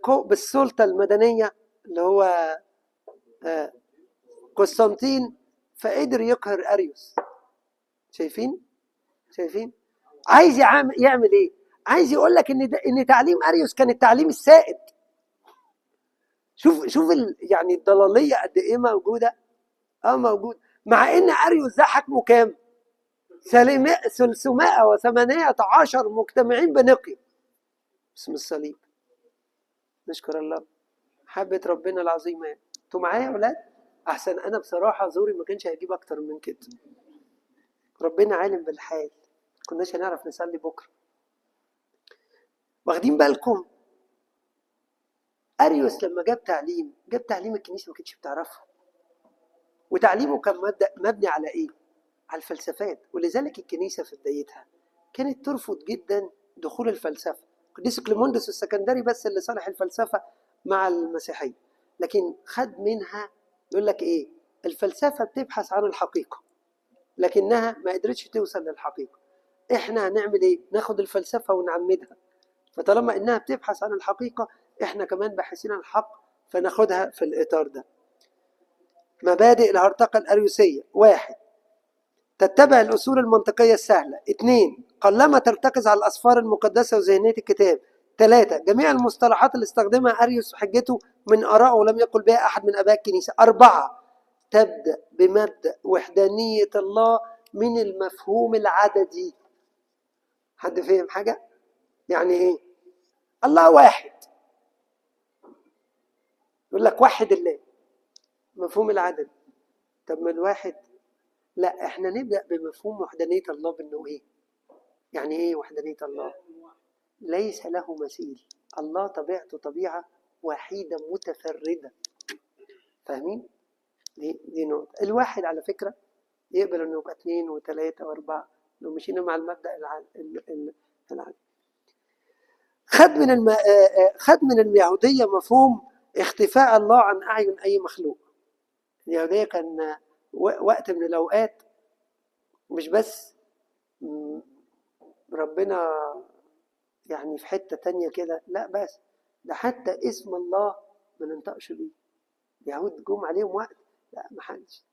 بالسلطة المدنية اللي هو قسطنطين، فقدر يقهر أريوس. شايفين؟ عايز يعمل ايه؟ عايز يقول لك ان تعليم أريوس كان التعليم السائد. شوف يعني الضلالية قد ايه موجودة. موجود، مع ان أريوس ده حكمه كام؟ 318 مجتمعين بنقي اسم الصليب. نشكر الله، حبة ربنا العظيمة. انتوا معايا يا اولاد؟ احسن انا بصراحة زوري ما كانش هيجيب اكتر من كده. ربنا عالم بالحال، كناش هنعرف نصلي بكرة. واخدين بالكم؟ أريوس لما جاب تعليم الكنيسة ما كانتش بتعرفه. وتعليمه كان مبني على ايه؟ على الفلسفات. ولذلك الكنيسة في بدايتها كانت ترفض جدا دخول الفلسفة. قديس كليموندس السكندري بس اللي صالح الفلسفة مع المسيحية، لكن خد منها. يقول لك ايه؟ الفلسفة بتبحث عن الحقيقة لكنها ما قدرتش توصل للحقيقة. احنا هنعمل ايه؟ ناخد الفلسفة ونعمدها. فطالما انها بتبحث عن الحقيقة، احنا كمان باحثين عن الحق، فناخدها في الإطار ده. مبادئ الهرطقة الأريوسية: 1، تتبع الأصول المنطقية السهلة. 2، قلما ترتكز على الأسفار المقدسة وذهنية الكتاب. 3، جميع المصطلحات اللي استخدمها أريوس وحجته من آراء ولم يقل بها أحد من آباء الكنيسة. 4، تبدأ بمبدأ وحدانية الله من المفهوم العددي. حد فهم حاجة؟ يعني إيه؟ الله واحد، يقول لك وحد الله، مفهوم العدد. طب ما الواحد، لا احنا نبدأ بمفهوم وحدانية الله بأنه إيه؟ يعني إيه وحدانية الله؟ ليس له مثيل. الله طبيعته طبيعة وحيدة متفردة. فاهمين؟ دي نقطة. الواحد على فكرة يقبل انه يبقى 2 و3 و4 لو مشينا مع المبدأ العام. خد من اليهودية مفهوم اختفاء الله عن أعين أي مخلوق. اليهودية كان وقت من الأوقات مش بس ربنا يعني في حتة تانية كده، لا بس ده حتى اسم الله ما ننطقش بيه. اليهود جم عليهم وقت لا ما حدش.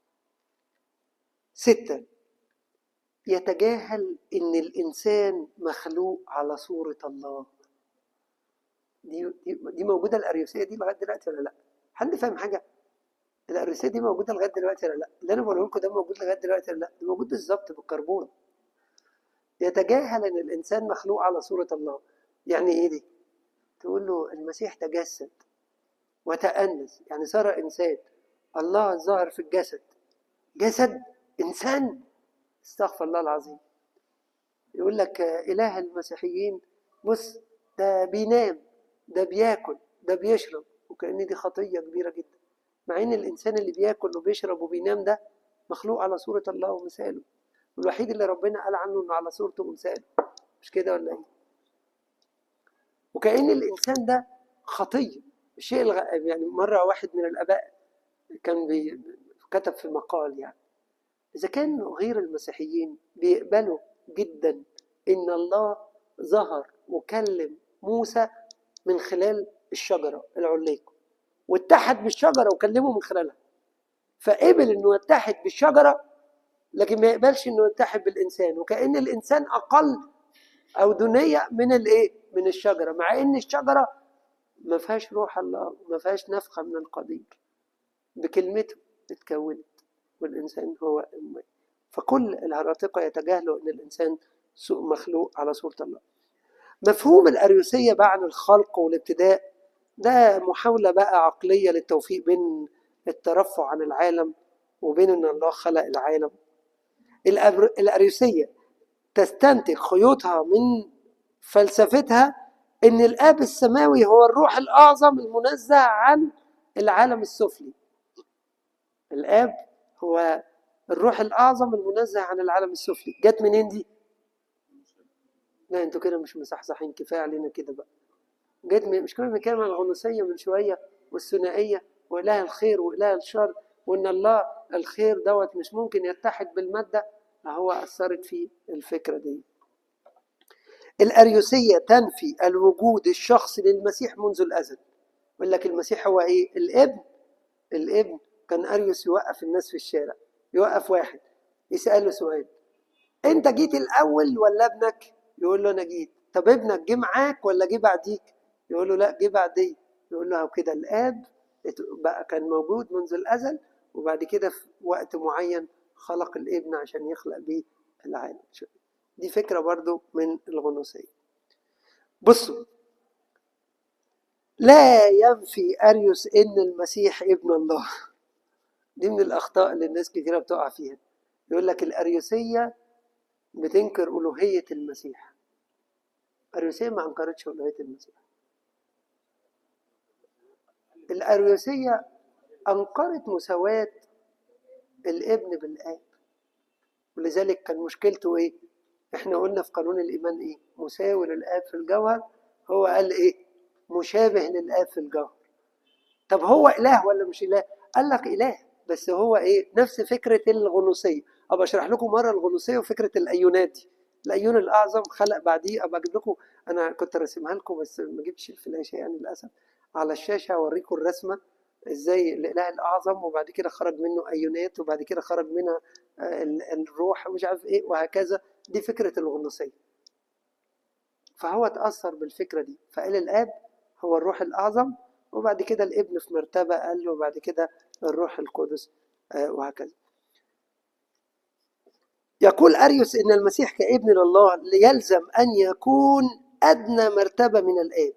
6، يتجاهل ان الانسان مخلوق على صورة الله. دي موجوده الاريوسيه دي لغايه دلوقتي ولا لا؟ حد فاهم حاجه؟ الاريوسيه دي موجوده لغايه دلوقتي ولا لا؟ اللي انا بقوله لكم ده موجود لغايه دلوقتي ولا لا؟ ده موجود بالظبط بالكربون. يتجاهل ان الانسان مخلوق على صوره الله. يعني ايه دي؟ تقول له المسيح تجسد وتأنس، يعني صار انسان. الله ظهر في الجسد، جسد انسان. استغفر الله العظيم. يقول لك اله المسيحيين بص ده بينام، ده بياكل، ده بيشرب، وكأن دي خطيه كبيره جدا، مع ان الانسان اللي بياكل وبيشرب وبينام ده مخلوق على صوره الله ومثاله، والوحيد اللي ربنا قال عنه انه على صورته ومثاله. مش كده ولا ايه؟ وكأن الانسان ده خطيه. الشيء يعني مره واحد من الاباء كان كتب في مقال، يعني اذا كان غير المسيحيين بيقبلوا جدا ان الله ظهر وكلم موسى من خلال الشجره العليقه، واتحد بالشجره وكلمه من خلالها، فقبل انه يتحد بالشجره لكن ما يقبلش انه يتحد بالانسان، وكأن الانسان اقل او دنيا من الايه؟ من الشجره، مع ان الشجره ما فيهاش روح الله وما فيهاش نفخه من القدير، بكلمته اتكونت، والانسان هو الماء. فكل الهراطقه يتجاهلوا ان الانسان مخلوق على صوره الله. مفهوم الاريوسيه بقى عن الخلق والابتداء ده محاوله بقى عقليه للتوفيق بين الترفع عن العالم وبين ان الله خلق العالم. الاريوسيه تستنتج خيوطها من فلسفتها ان الاب السماوي هو الروح الاعظم المنزه عن العالم السفلي. الاب هو الروح الاعظم المنزه عن العالم السفلي. جت منين دي؟ لا انتوا كده مش مصحصحين، كفايه علينا كده بقى. جت مش كنا بنتكلم عن الغنوصيه من شويه والثنائيه واله الخير واله الشر، وان الله الخير دوت مش ممكن يتحد بالماده. هو اثرت في الفكره دي. الاريوسيه تنفي الوجود الشخصي للمسيح منذ الازل. يقول لك المسيح هو ايه؟ الابن. الابن. كان اريوس يوقف الناس في الشارع، يوقف واحد يساله سؤال: انت جيت الاول ولا ابنك؟ يقول له انا جيت. طب ابنك جه معاك ولا جه بعديك؟ يقول له لا جه بعدي. يقول له كده الاب بقى كان موجود منذ الازل، وبعد كده في وقت معين خلق الابن عشان يخلق بيه العالم. دي فكره برضو من الغنوصيه. بصوا، لا ينفي اريوس ان المسيح ابن الله. دي من الاخطاء اللي الناس كثيره بتقع فيها. يقول لك الاريوسيه بتنكر الوهيه المسيح. الاريوسيه ما انكرتش الوهيه المسيح. الاريوسيه انكرت مساواه الابن بالاب، ولذلك كان مشكلته ايه؟ احنا قلنا في قانون الايمان ايه؟ مساوي للاب في الجوهر. هو قال ايه؟ مشابه للاب في الجوهر. طب هو اله ولا مش اله؟ قال لك اله، بس هو ايه؟ نفس فكره الغنوصيه. ابقى اشرح لكم مره الغنوصيه وفكره الايونات دي. الايون الاعظم خلق بعديه، ابقى اجيب لكم. انا كنت راسمها لكم بس ما جبتش الفلاشه يعني للاسف. على الشاشه اوريكم الرسمه ازاي الاله الاعظم، وبعد كده خرج منه ايونات، وبعد كده خرج منها الروح ومش عارف ايه وهكذا. دي فكره الغنوصيه. فهو اتاثر بالفكره دي، فقال الاب هو الروح الاعظم، وبعد كده الابن في مرتبه اقل، وبعد كده الروح القدس وهكذا. يقول أريوس إن المسيح كابن لله يلزم أن يكون أدنى مرتبة من الآب.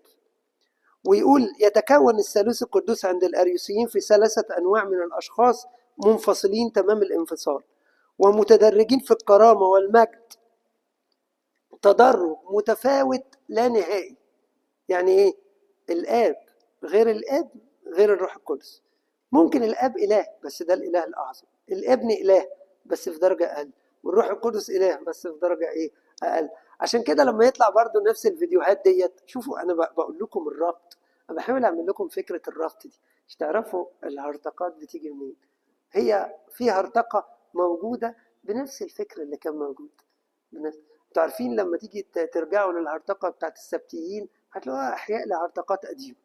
ويقول يتكون الثالوث القدوس عند الأريوسيين في 3 أنواع من الأشخاص منفصلين تمام الانفصال، ومتدرجين في الكرامة والمجد تدرج متفاوت لا نهائي. يعني إيه؟ الآب غير الابن غير الروح القدس. ممكن الآب إله بس ده الإله الأعظم، الابن إله بس في درجة أقل، والروح القدس إله بس في درجة إيه؟ أقل. عشان كده لما يطلع برضو نفس الفيديوهات ديت، شوفوا أنا بقول لكم الربط، أنا بحاول أعمل لكم فكرة الربط دي مش تعرفوا الهرطقات بتيجي منين. هي في هرطقة موجودة بنفس الفكر اللي كان موجود. انتوا عارفين لما تيجي ترجعوا للهرطقة بتاعت السبتيين هتلاقوها أحياء لهرطقات قديمة،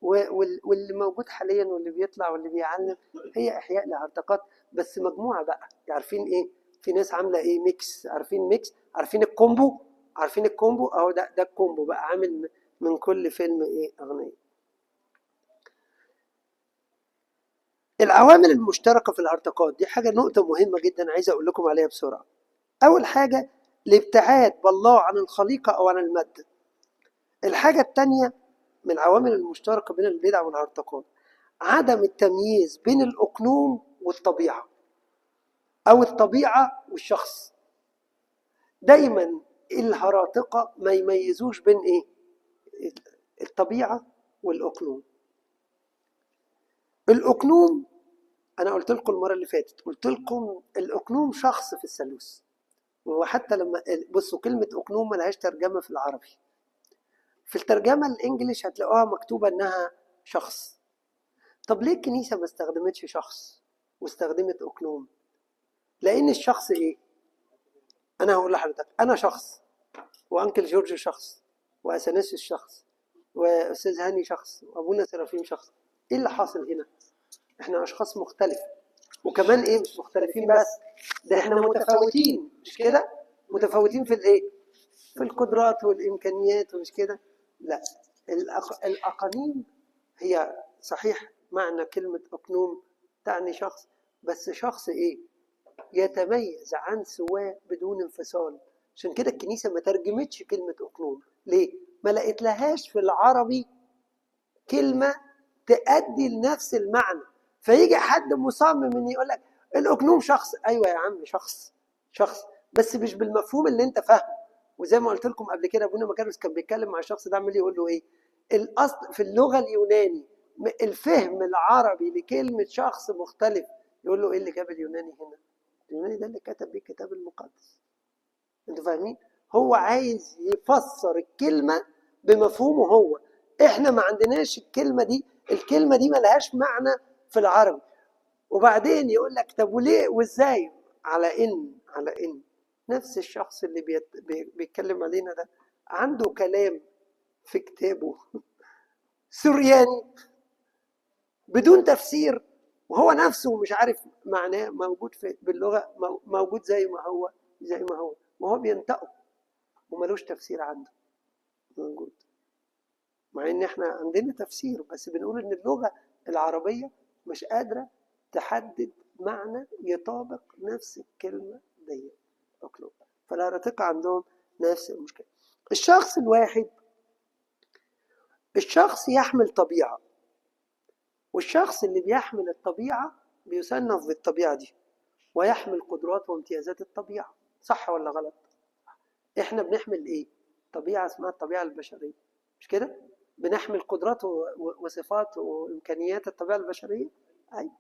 واللي موجود حاليا واللي بيطلع واللي بيعلم هي احياء لهرطقات، بس مجموعه بقى. عارفين ايه؟ في ناس عامله ايه؟ ميكس. عارفين ميكس؟ عارفين الكومبو؟ عارفين الكومبو؟ اهو ده الكومبو بقى، عامل من كل فيلم ايه اغنيه. العوامل المشتركه في الهرطقات دي حاجه نقطه مهمه جدا عايز اقول لكم عليها بسرعه. اول حاجه الابتعاد بالله عن الخليقه او عن الماده. الحاجه الثانيه من العوامل المشتركه بين البدع والهرطقات عدم التمييز بين الاقنوم والطبيعه او الطبيعه والشخص. دايما الهراطقه ما يميزوش بين ايه الطبيعه والاقنوم. الاقنوم انا قلت لكم المره اللي فاتت، قلت لكم الاقنوم شخص في الثالوث. وحتى لما بصوا كلمه اقنوم ملهاش ترجمه في العربي، في الترجمه الانجليش هتلاقوها مكتوبه انها شخص. طب ليه الكنيسه ما استخدمتش شخص واستخدمت اقنوم؟ لان الشخص ايه؟ انا هقول لحضرتك انا شخص، وانكل جورج شخص، واثناسيوس شخص، واستاذ هاني شخص، وابونا سرافيم شخص. ايه اللي حاصل هنا؟ احنا اشخاص مختلفه، وكمان ايه مش مختلفين بس، ده احنا متفاوتين، مش كده؟ متفاوتين في الايه؟ في القدرات والامكانيات، ومش كده؟ لا، الاقانيم هي صحيح معنى كلمه اقنوم تعني شخص، بس شخص ايه؟ يتميز عن سواه بدون انفصال. عشان كده الكنيسه ما ترجمتش كلمه اقنوم. ليه؟ ما لقيت لهاش في العربي كلمه تؤدي لنفس المعنى. فيجي حد مصمم ان يقول لك الاقنوم شخص. ايوه يا عم شخص، شخص بس مش بالمفهوم اللي انت فاهمه. وزي ما قلت لكم قبل كده ابونا مكاريوس كان بيتكلم مع الشخص ده عمال يقول له ايه؟ الاصل في اللغه اليوناني الفهم العربي لكلمه شخص مختلف. يقول له ايه اللي جاب اليوناني هنا؟ اليوناني ده اللي كتب بيه الكتاب المقدس. انتوا فاهمين؟ هو عايز يفسر الكلمه بمفهومه هو. احنا ما عندناش الكلمه دي، الكلمه دي ما لهاش معنى في العربي. وبعدين يقول لك طب وليه وازاي؟ على ان نفس الشخص اللي بيتكلم علينا ده عنده كلام في كتابه سورياني بدون تفسير، وهو نفسه مش عارف معناه، موجود في باللغه، موجود زي ما هو وهو بينطقه وملوش تفسير عنده موجود. مع ان احنا عندنا تفسير، بس بنقول ان اللغه العربيه مش قادره تحدد معنى يطابق نفس الكلمه دي. فالهرطقه عندهم نفس المشكله. الشخص الواحد، الشخص يحمل طبيعه، والشخص اللي بيحمل الطبيعه بيصنف بالطبيعه دي، ويحمل قدرات وامتيازات الطبيعه. صح ولا غلط؟ احنا بنحمل ايه؟ طبيعه اسمها الطبيعه البشريه، مش كده؟ بنحمل قدرات وصفات وامكانيات الطبيعه البشريه. ايوه.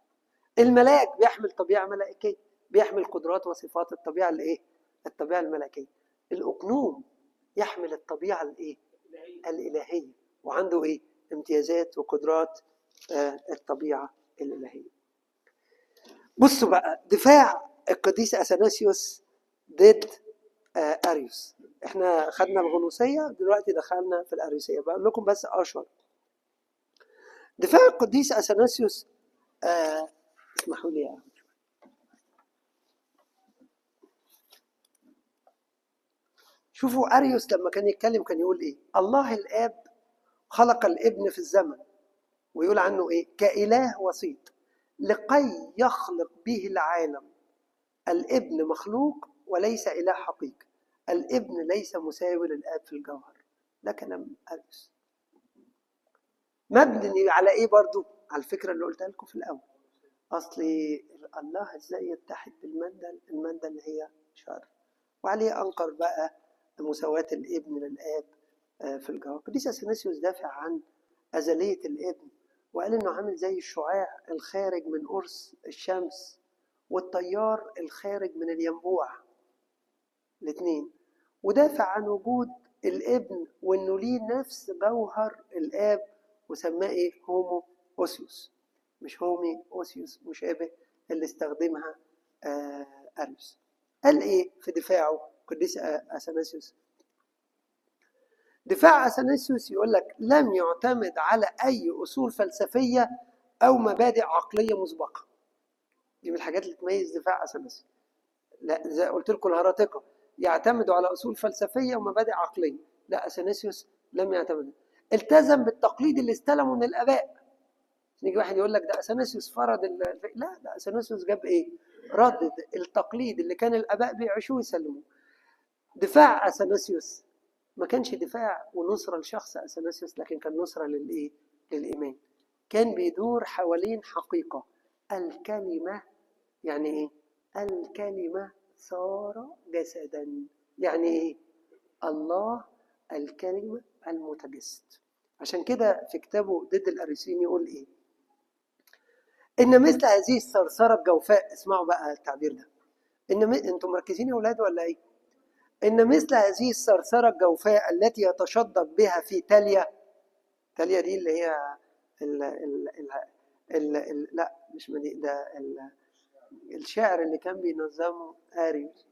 الملاك بيحمل طبيعه ملائكيه، بيحمل قدرات وصفات الطبيعه الايه؟ الطبيعه الملائكيه. الاقنوم يحمل الطبيعه الايه؟ الالهيه، وعنده ايه؟ امتيازات وقدرات الطبيعه الالهيه. بصوا بقى دفاع القديس اثناسيوس ضد اريوس. احنا خدنا الغنوصيه، دلوقتي دخلنا في الاريوسيه. بقول لكم بس اشهر دفاع القديس اثناسيوس. اسمحوا لي يعني. شوفوا اريوس لما كان يتكلم كان يقول ايه؟ الله الاب خلق الابن في الزمن، ويقول عنه ايه؟ كاله وسيط لكي يخلق به العالم. الابن مخلوق وليس اله حقيقي، الابن ليس مساوي للاب في الجوهر. ده كلام اريوس. مبني على ايه برضو؟ على الفكره اللي قلتها لكم في الاول. اصل الله ازاي يتحد بالماده؟ الماده اللي هي شر. وعليه انكر بقى مساواه الابن للاب في الجوهر. قديس اثناسيوس دافع عن ازليه الابن، وقال انه عامل زي الشعاع الخارج من قرص الشمس والتيار الخارج من الينبوع الاثنين. ودافع عن وجود الابن وانه ليه نفس جوهر الاب، وسماه ايه؟ هومو اوسيوس، مش هومي اوسيوس مشابه اللي استخدمها اريوس. قال ايه في دفاعه قديس اثناسيوس؟ دفاع اثناسيوس يقول لك لم يعتمد على اي اصول فلسفيه او مبادئ عقليه مسبقه. دي من الحاجات اللي تميز دفاع اثناسيوس. لا زي قلت لكم الهرطقه يعتمدوا على اصول فلسفيه ومبادئ عقليه، لا اثناسيوس لم يعتمد. التزم بالتقليد اللي استلمه من الآباء. يجي واحد يقول لك ده اثناسيوس فرض لا، ده اثناسيوس جاب ايه؟ ردد التقليد اللي كان الآباء بيعيشوه يسلموه. دفاع اثناسيوس ما كانش دفاع ونصرة لشخص اثناسيوس، لكن كان نصرة للايه؟ للإيمان. كان بيدور حوالين حقيقة الكلمة. يعني ايه؟ الكلمة صار جسدا. يعني ايه؟ الله الكلمة المتجسد. عشان كده في كتابه ضد الأريسيين يقول ايه؟ إن مثل هذه الثرثرة الجوفاء، اسمعوا بقى التعبير ده، انتم مركزين يا اولاد ولا ايه؟ إن مثل هذه الثرثرة الجوفاء التي يتشدق بها في تاليا. تاليا دي اللي هي لا مش ده الشعر اللي كان بينظمه آريوس،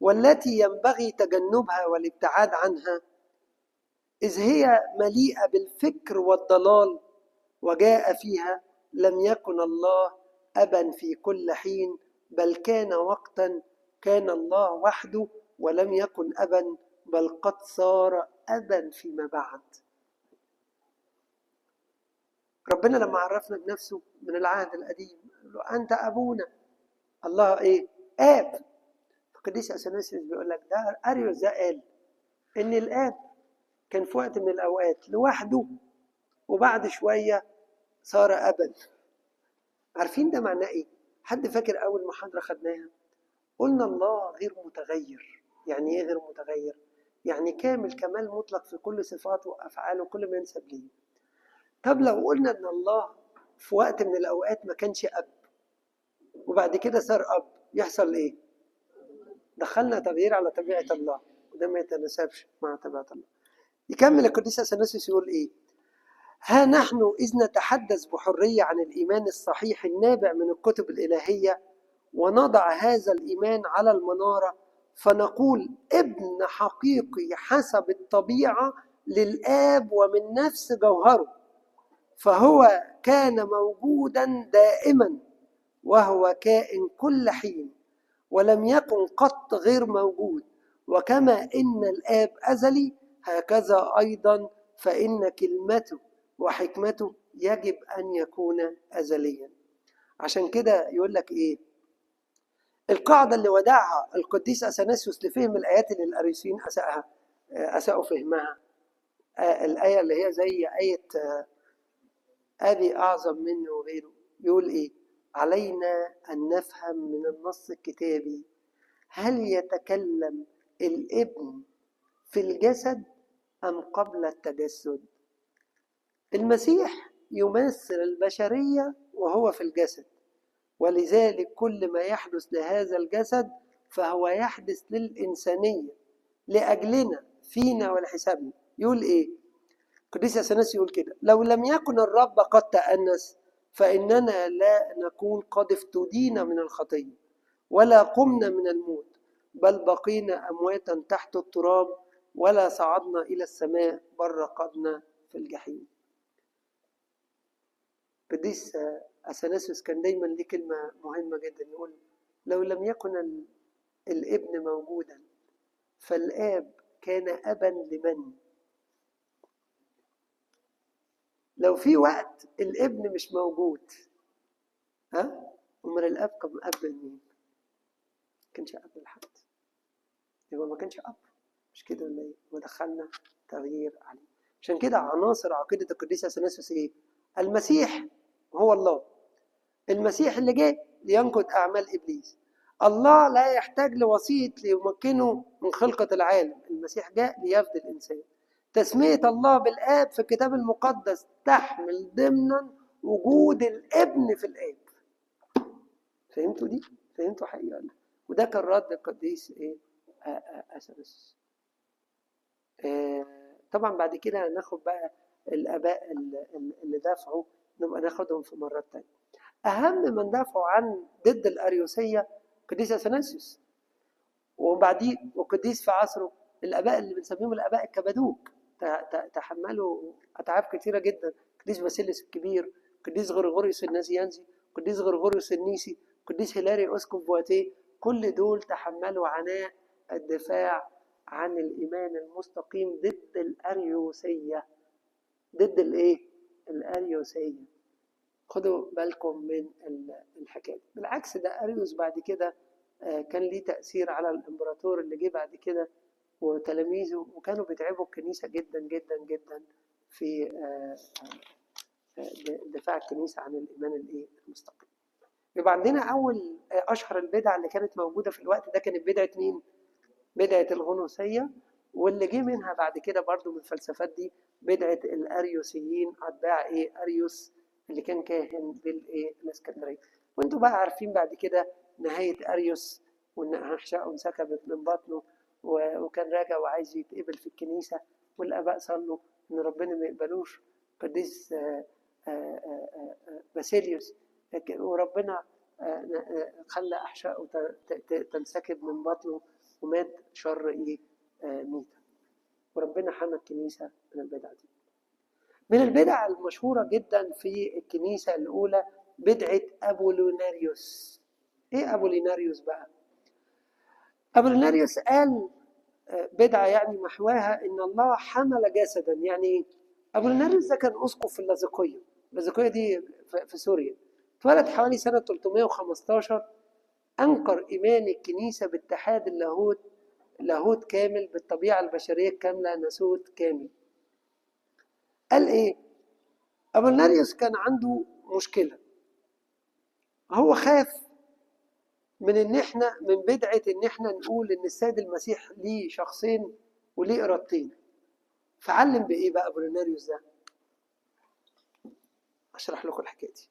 والتي ينبغي تجنبها والابتعاد عنها، إذ هي مليئة بالفكر والضلال، وجاء فيها لم يكن الله أبا في كل حين، بل كان وقتا كان الله وحده ولم يكن أبا، بل قد صار أبا فيما بعد. ربنا لما عرفنا بنفسه من العهد القديم قال له أنت أبونا. الله إيه؟ آب. القديس أثناسيوس بيقول لك ده أريوس ده قال إن الآب كان في وقت من الأوقات لوحده وبعد شوية صار أبا. عارفين ده معناه إيه؟ حد فاكر أول محاضرة خدناها؟ قلنا الله غير متغير. يعني إيه غير متغير؟ يعني كامل كمال مطلق في كل صفاته وأفعاله وكل ما ينسب ليه. طب لو قلنا إن الله في وقت من الأوقات ما كانش أب وبعد كده صار أب، يحصل إيه؟ دخلنا تغيير على طبيعة الله، وده ما يتناسبش مع طبيعة الله. يكمل القديس أثناسيوس يقول إيه؟ ها نحن إذ نتحدث بحرية عن الإيمان الصحيح النابع من الكتب الإلهية، ونضع هذا الإيمان على المنارة، فنقول ابن حقيقي حسب الطبيعة للآب ومن نفس جوهره، فهو كان موجودا دائما وهو كائن كل حين ولم يكن قط غير موجود. وكما إن الآب أزلي هكذا أيضا فإن كلمته وحكمته يجب أن يكون أزليا. عشان كده يقول لك إيه؟ القاعدة اللي ودعها القديس أثناسيوس لفهم الآيات اللي الأريوسيين أساءوا فهمها، الآية اللي هي زي آية أبي أعظم منه وغيره، يقول إيه؟ علينا أن نفهم من النص الكتابي هل يتكلم الابن في الجسد أم قبل التجسد؟ المسيح يمثل البشرية وهو في الجسد، ولذلك كل ما يحدث لهذا الجسد فهو يحدث للإنسانية لأجلنا فينا ولحسابنا. يقول إيه؟ القديس أثناسيوس يقول كده: لو لم يكن الرب قد تأنس فإننا لا نكون قد افتدينا من الخطية ولا قمنا من الموت، بل بقينا أمواتا تحت التراب ولا صعدنا إلى السماء بل رقدنا في الجحيم. القديس أثناسيوس كان دايما ليه كلمة مهمة جدا، يقول لو لم يكن الابن موجودا فالآب كان أبا لمن؟ لو في وقت الابن مش موجود، أمال الأب كان أب لمين؟ ما كانش أب لحد، يبقى ما كانش أب، مش كده ولا إيه؟ ودخلنا تغيير عليه. عشان كده عناصر عقيدة القديس أثناسيوس إيه؟ المسيح هو الله، المسيح اللي جاء لينقض أعمال إبليس، الله لا يحتاج لوسيط ليمكنه من خلقة العالم، المسيح جاء ليفدي الإنسان. تسمية الله بالآب في الكتاب المقدس تحمل ضمنا وجود الابن في الآب. فهمتوا دي؟ فهمتوا حقيقة؟ وده كان رد القديس إيه؟ أثناسيوس. طبعا بعد كده هناخد بقى الآباء اللي دافعوا، نبقى ناخدهم في مرات تانية. أهم من دافعوا عن ضد الأريوسية قديس أثناسيوس، وبعديه وقديس في عصره الآباء اللي بنسميهم الآباء الكبدوك، تحملوا أتعاب كثيرة جدا. قديس باسيليوس الكبير، قديس غرغوريوس النازيانزي، قديس غرغوريوس النيسي، قديس هيلاري أسقف بواتيه، كل دول تحملوا عناء الدفاع عن الإيمان المستقيم ضد الأريوسية. ضد الايه؟ الاريوسيه. خدوا بالكم من الحكايه. بالعكس ده اريوس بعد كده كان ليه تاثير على الامبراطور اللي جه بعد كده وتلاميذه، وكانوا بيتعبوا الكنيسه جدا جدا جدا في دفاع الكنيسه عن الايمان الايه؟ المستقيم. يبقى عندنا اول اشهر البدع اللي كانت موجوده في الوقت ده كانت بدعه مين؟ بدعه الغنوصيه. واللي جه منها بعد كده برضو من الفلسفات دي بدعه الاريوسيين، اتباع ايه؟ اريوس اللي كان كاهن بالايه؟ الاسكندريه. وانتوا بقى عارفين بعد كده نهايه اريوس، وان احشائه انسكبت من بطنه وكان راجع وعايز يتقبل في الكنيسه، والاباء صلوا ان ربنا ما يقبلوش قديس باسيليوس، وربنا خلى احشائه تنسكب من بطنه ومات شر ايه؟ ميتا. وربنا حمى الكنيسه من البدعه دي. من البدع المشهوره جدا في الكنيسه الاولى بدعه ابوليناريوس. ايه ابوليناريوس بقى؟ ابوليناريوس قال بدعه يعني محواها ان الله حمل جسدا. يعني ايه؟ ابوليناريوس ده كان اسقف في اللاذقيه. اللاذقيه دي في سوريا. اتولد حوالي سنه 315. انكر ايمان الكنيسه باتحاد اللاهوت، لاهوت كامل بالطبيعه البشريه الكامله، ناسوت كامل. قال ايه؟ ابوليناريوس كان عنده مشكله. هو خاف من بدعه ان احنا نقول ان السيد المسيح ليه شخصين وليه ارادتين. فعلم بايه بقى ابوليناريوس ده؟ اشرح لكم الحكايه دي.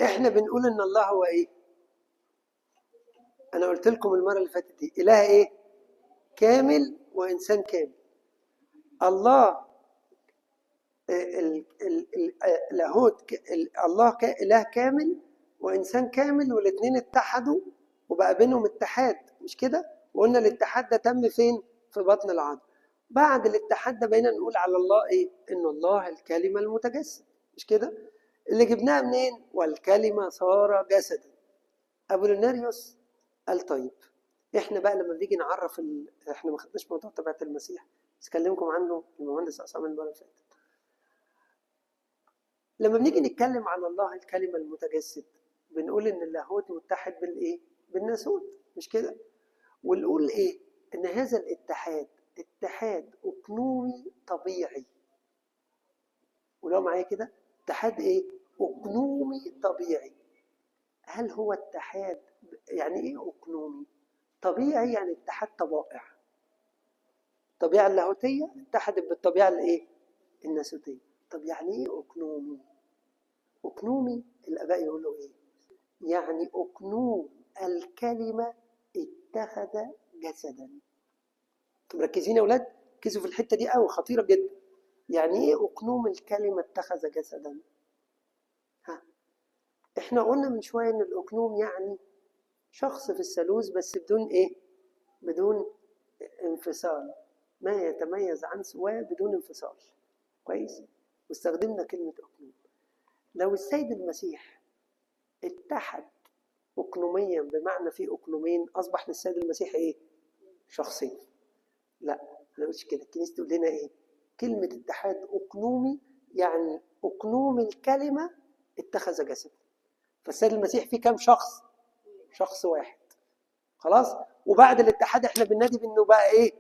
احنا بنقول ان الله هو ايه؟ انا قلت لكم المره اللي فاتت دي اله ايه؟ كامل وانسان كامل. الله لاهوت، الله اله كامل وانسان كامل، والاثنين اتحدوا وبقى بينهم اتحاد، مش كده؟ وقلنا الاتحاد ده تم فين؟ في بطن العظم. بعد الاتحاد ده بقينا نقول على الله ايه؟ ان الله الكلمه المتجسد، مش كده؟ اللي جبناها منين؟ والكلمه صار جسدا. ابوليناريوس قال طيب احنا بقى لما بنيجي نعرف احنا ما خدناش موضوع طبيعه المسيح، بس كلمكم عنه المهندس عصام المره اللي فاتت. لما بنيجي نتكلم عن الله الكلمة المتجسد بنقول إن اللاهوت متحد بالإيه؟ بالناسوت، مش كده؟ ونقول إيه؟ إن هذا الاتحاد اتحاد أقنومي طبيعي. ولو معايا كده اتحاد إيه؟ أقنومي طبيعي. هل هو اتحاد؟ يعني إيه أقنومي؟ طبيعي يعني اتحاد طبائع. الطبيعة اللاهوتية اتحدت بالطبيعة الإيه؟ الناسوتية. طب يعني إيه أقنومي؟ أقنومي الآباء يقولوا إيه؟ يعني أقنوم الكلمة اتخذ جسدا. انتم مركزين يا أولاد؟ ركزوا في الحتة دي قوي، خطيرة جدا. يعني إيه أقنوم الكلمة اتخذ جسدا؟ إحنا قلنا من شوية إن الأقنوم يعني شخص في الثالوث بس بدون إيه؟ بدون انفصال، ما يتميز عن سواه بدون انفصال. كويس؟ واستخدمنا كلمة أقنوم. لو السيد المسيح اتحد أقنوميا بمعنى في أقنومين، أصبح للسيد المسيح إيه؟ شخصين. لا ما قلتش كده. الكنيسة تقول لنا إيه؟ كلمة اتحاد أقنومي يعني أقنوم الكلمة اتخذ جسد. فالسيد المسيح فيه كام شخص؟ شخص واحد. خلاص؟ وبعد الاتحاد احنا بننادي بأنه بقى إيه؟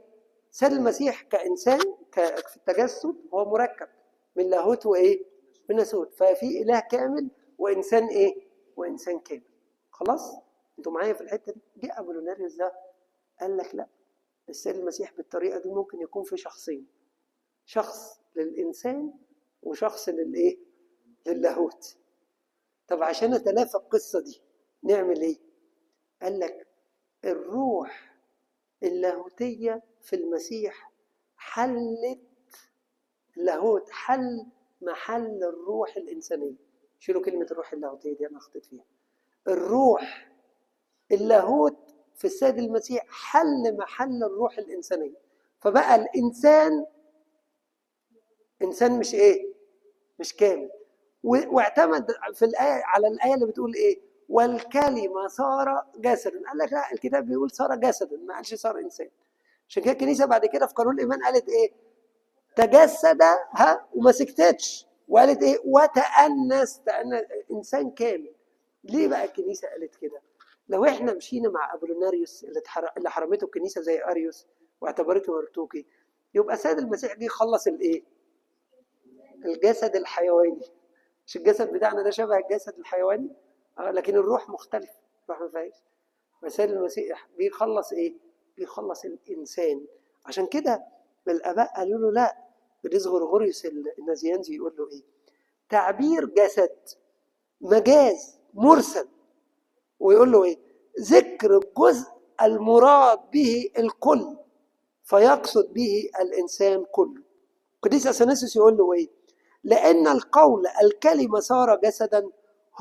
السيد المسيح كإنسان في التجسد هو مركب من لاهوت وإيه؟ من ناسوت. ففي إله كامل وإنسان إيه؟ وإنسان كامل. خلاص؟ انتوا معايا في الحته دي؟ جه ابوليناريوس ده قال لك لا، السيد المسيح بالطريقه دي ممكن يكون في شخصين، شخص للانسان وشخص للايه؟ للاهوت. طب عشان اتلافى القصه دي نعمل ايه؟ قال لك الروح اللاهوتيه في المسيح حلت، اللاهوت حل محل الروح الانسانيه. شيلوا كلمه الروح اللاهوتيه دي، انا خطيت فيها. الروح اللاهوت في السيد المسيح حل محل الروح الإنسانية. فبقى الإنسان إنسان مش إيه؟ مش كامل. واعتمد في الآية على الآية اللي بتقول إيه؟ والكلمة صار جسدا. قال لك لا، الكتاب بيقول صار جسدا، ما قالش صار إنسان. عشان كده الكنيسة بعد كده في قانون الإيمان قالت إيه؟ تجسد وما سكتتش وقالت ايه؟ وتأنس. انسان كامل. ليه بقى الكنيسه قالت كده؟ لو احنا مشينا مع ابولوناريوس اللي حرمته الكنيسه زي اريوس واعتبرته هرطوقي، يبقى سيد المسيح جه يخلص الايه؟ الجسد الحيواني. مش الجسد بتاعنا ده شبه الجسد الحيواني؟ لكن الروح مختلف، الروح ما فيهاش. فسيد المسيح بيخلص ايه؟ بيخلص الانسان. عشان كده الاباء قالوا له لا. القديس غرغوريوس النازيانزي يقول له ايه؟ تعبير جسد مجاز مرسل. ويقول له ايه؟ ذكر الجزء المراد به الكل فيقصد به الانسان كله. القديس اثناسيوس يقول له ايه؟ لان القول الكلمه صار جسدا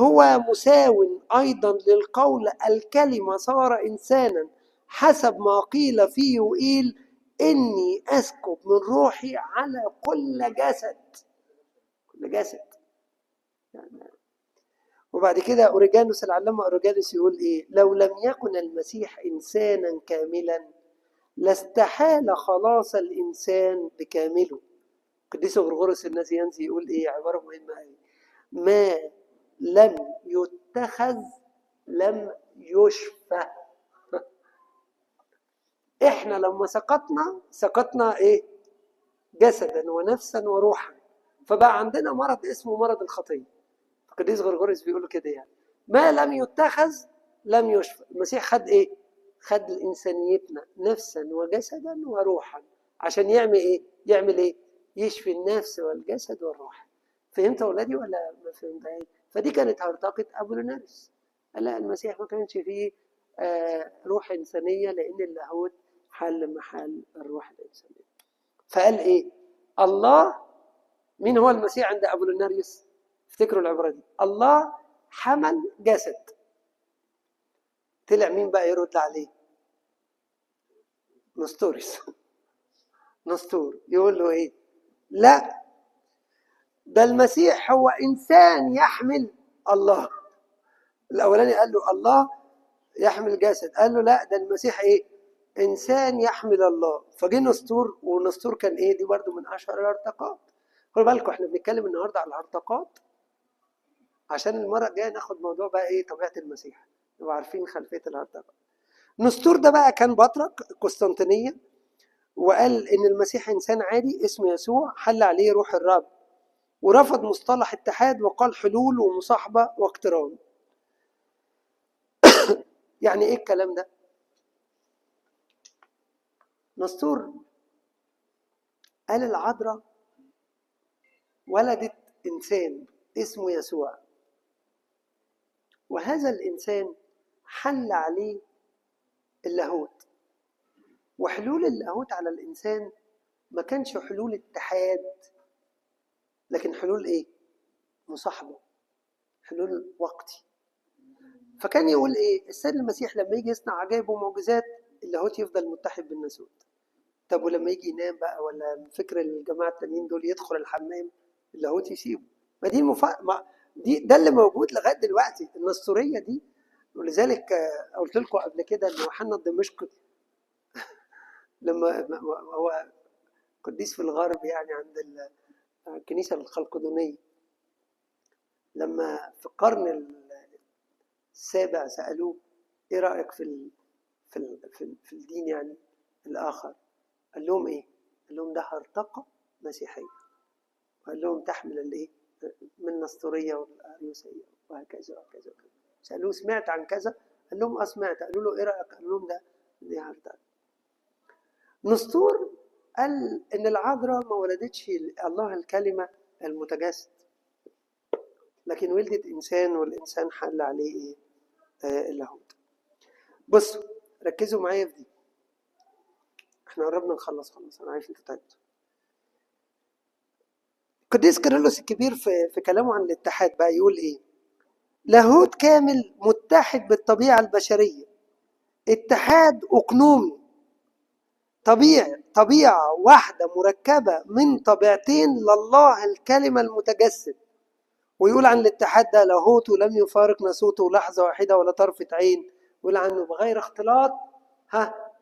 هو مساو ايضا للقول الكلمه صار انسانا، حسب ما قيل فيه وقيل اني اسكب من روحي على كل جسد. كل جسد يعني. وبعد كده اوريجانوس العلامه اوريجانوس يقول ايه؟ لو لم يكن المسيح انسانا كاملا لاستحال خلاص الانسان بكامله. القديس غرغوريوس النازيانزي يقول ايه؟ عباره مهمه قوي: ما لم يتخذ لم يشفى. احنا لما سقطنا ايه؟ جسدا ونفسا وروحا، فبقى عندنا مرض اسمه مرض الخطيه. القديس غرغوريوس بيقول كده يعني ما لم يتخذ لم يشفى. المسيح خد ايه؟ خد انسانيتنا نفسا وجسدا وروحا عشان يعمل ايه؟ يعمل ايه؟ يشفي النفس والجسد والروح. فهمت يا اولادي ولا ما فهمتهاش؟ فدي كانت هرطقه ابولوناريوس. لا، المسيح ما كانش فيه روح انسانيه لان اللاهوت حل محل الروح الانسانيه. فقال ايه؟ الله. مين هو المسيح عند ابولوناريوس؟ افتكروا العباره دي: الله حمل جسد. طلع مين بقى يرد عليه؟ نستوريس. نستور يقول له ايه؟ لا، ده المسيح هو انسان يحمل الله. الاولاني قال له الله يحمل جسد، قال له لا، ده المسيح ايه؟ انسان يحمل الله. فجه نستور، ونستور كان ايه؟ دي برضو من اشهر الهرطقات. خلوا بالكم احنا بنتكلم النهارده على الهرطقات عشان المره الجايه ناخد موضوع بقى ايه؟ طبيعه المسيح، نبقى عارفين خلفيه الهرطقه. نستور ده بقى كان بطرك قسطنطينيه، وقال ان المسيح انسان عادي اسمه يسوع حل عليه روح الرب، ورفض مصطلح اتحاد وقال حلول ومصاحبه واقتران. يعني ايه الكلام ده؟ نستور قال العذراء ولدت انسان اسمه يسوع، وهذا الانسان حل عليه اللاهوت. وحلول اللاهوت على الانسان ما كانش حلول اتحاد، لكن حلول ايه؟ مصاحبه، حلول وقتي. فكان يقول ايه؟ السيد المسيح لما يجي يصنع عجائب ومعجزات اللاهوت يفضل متحد بالناسوت. طب ولما يجي ينام بقى، ولا فكر الجماعه التانيين دول يدخل الحمام، اللاهوت يسيبه. ما دي ده اللي موجود لغايه دلوقتي، النسطوريه دي. ولذلك قلت لكم قبل كده ان يوحنا الدمشقي لما هو قديس في الغرب يعني عند الكنيسه الخلقدونيه، لما في القرن السابع سالوه ايه رايك في الدين يعني الاخر؟ قال لهم ايه؟ قال لهم ده هرطقه مسيحيه. قال لهم تحمل الايه؟ من النسطوريه والاريوسيه وهكذا وهكذا وهكذا. سالوه سمعت عن كذا؟ قال لهم سمعت. قالوا له ايه رايك؟ قال لهم دي هرطقه. نسطور قال ان العذراء ما ولدتش الله الكلمه المتجسد، لكن ولدت انسان، والانسان حل عليه ايه؟ اللاهوت. بصوا ركزوا معايا في دي، احنا قربنا نخلص خلاص، انا عارف انتوا تعبتوا. القديس كيرلس الكبير في كلامه عن الاتحاد بقى يقول ايه؟ لاهوت كامل متحد بالطبيعه البشريه، اتحاد اقنومي، طبيعه واحده مركبه من طبيعتين لله الكلمه المتجسد. ويقول عن الاتحاد ده لاهوته لم يفارق ناسوته لحظه واحده ولا طرفه عين. يقول عنه بغير اختلاط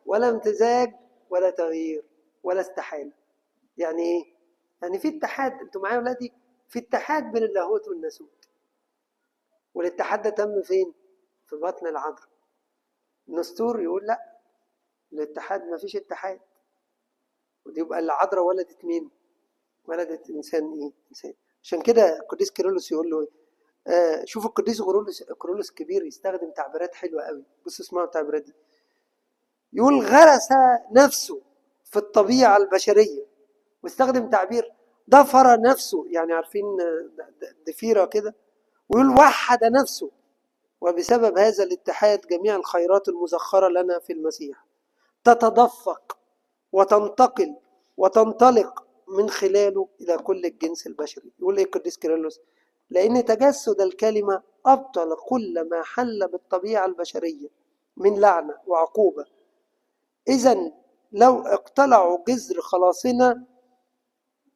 ولا امتزاج ولا تغيير ولا استحاله. يعني ايه؟ يعني في اتحاد، انتوا معايا يا ولادي؟ في اتحاد بين اللاهوت والناسوت. والاتحاد ده تم فين؟ في بطن العذراء. نستور يقول لا، الاتحاد ما فيش اتحاد. ودي يبقى العذراء ولدت مين؟ ولدت انسان ايه؟ انسان. عشان كده القديس كيرلس يقول له شوف القديس كيرلس الكبير يستخدم تعبيرات حلوه قوي. بصوا اسمعوا التعبيرات دي. يقول غرس نفسه في الطبيعه البشريه، واستخدم تعبير ضفر نفسه، يعني عارفين ضفيره كده، ويقول وحد نفسه، وبسبب هذا الاتحاد جميع الخيرات المزخره لنا في المسيح تتدفق وتنتقل وتنطلق من خلاله إلى كل الجنس البشري. يقول إيه القديس كيرلس؟ لأن تجسد الكلمة أبطل كل ما حل بالطبيعة البشرية من لعنة وعقوبة. إذن لو اقتلعوا جذر خلاصنا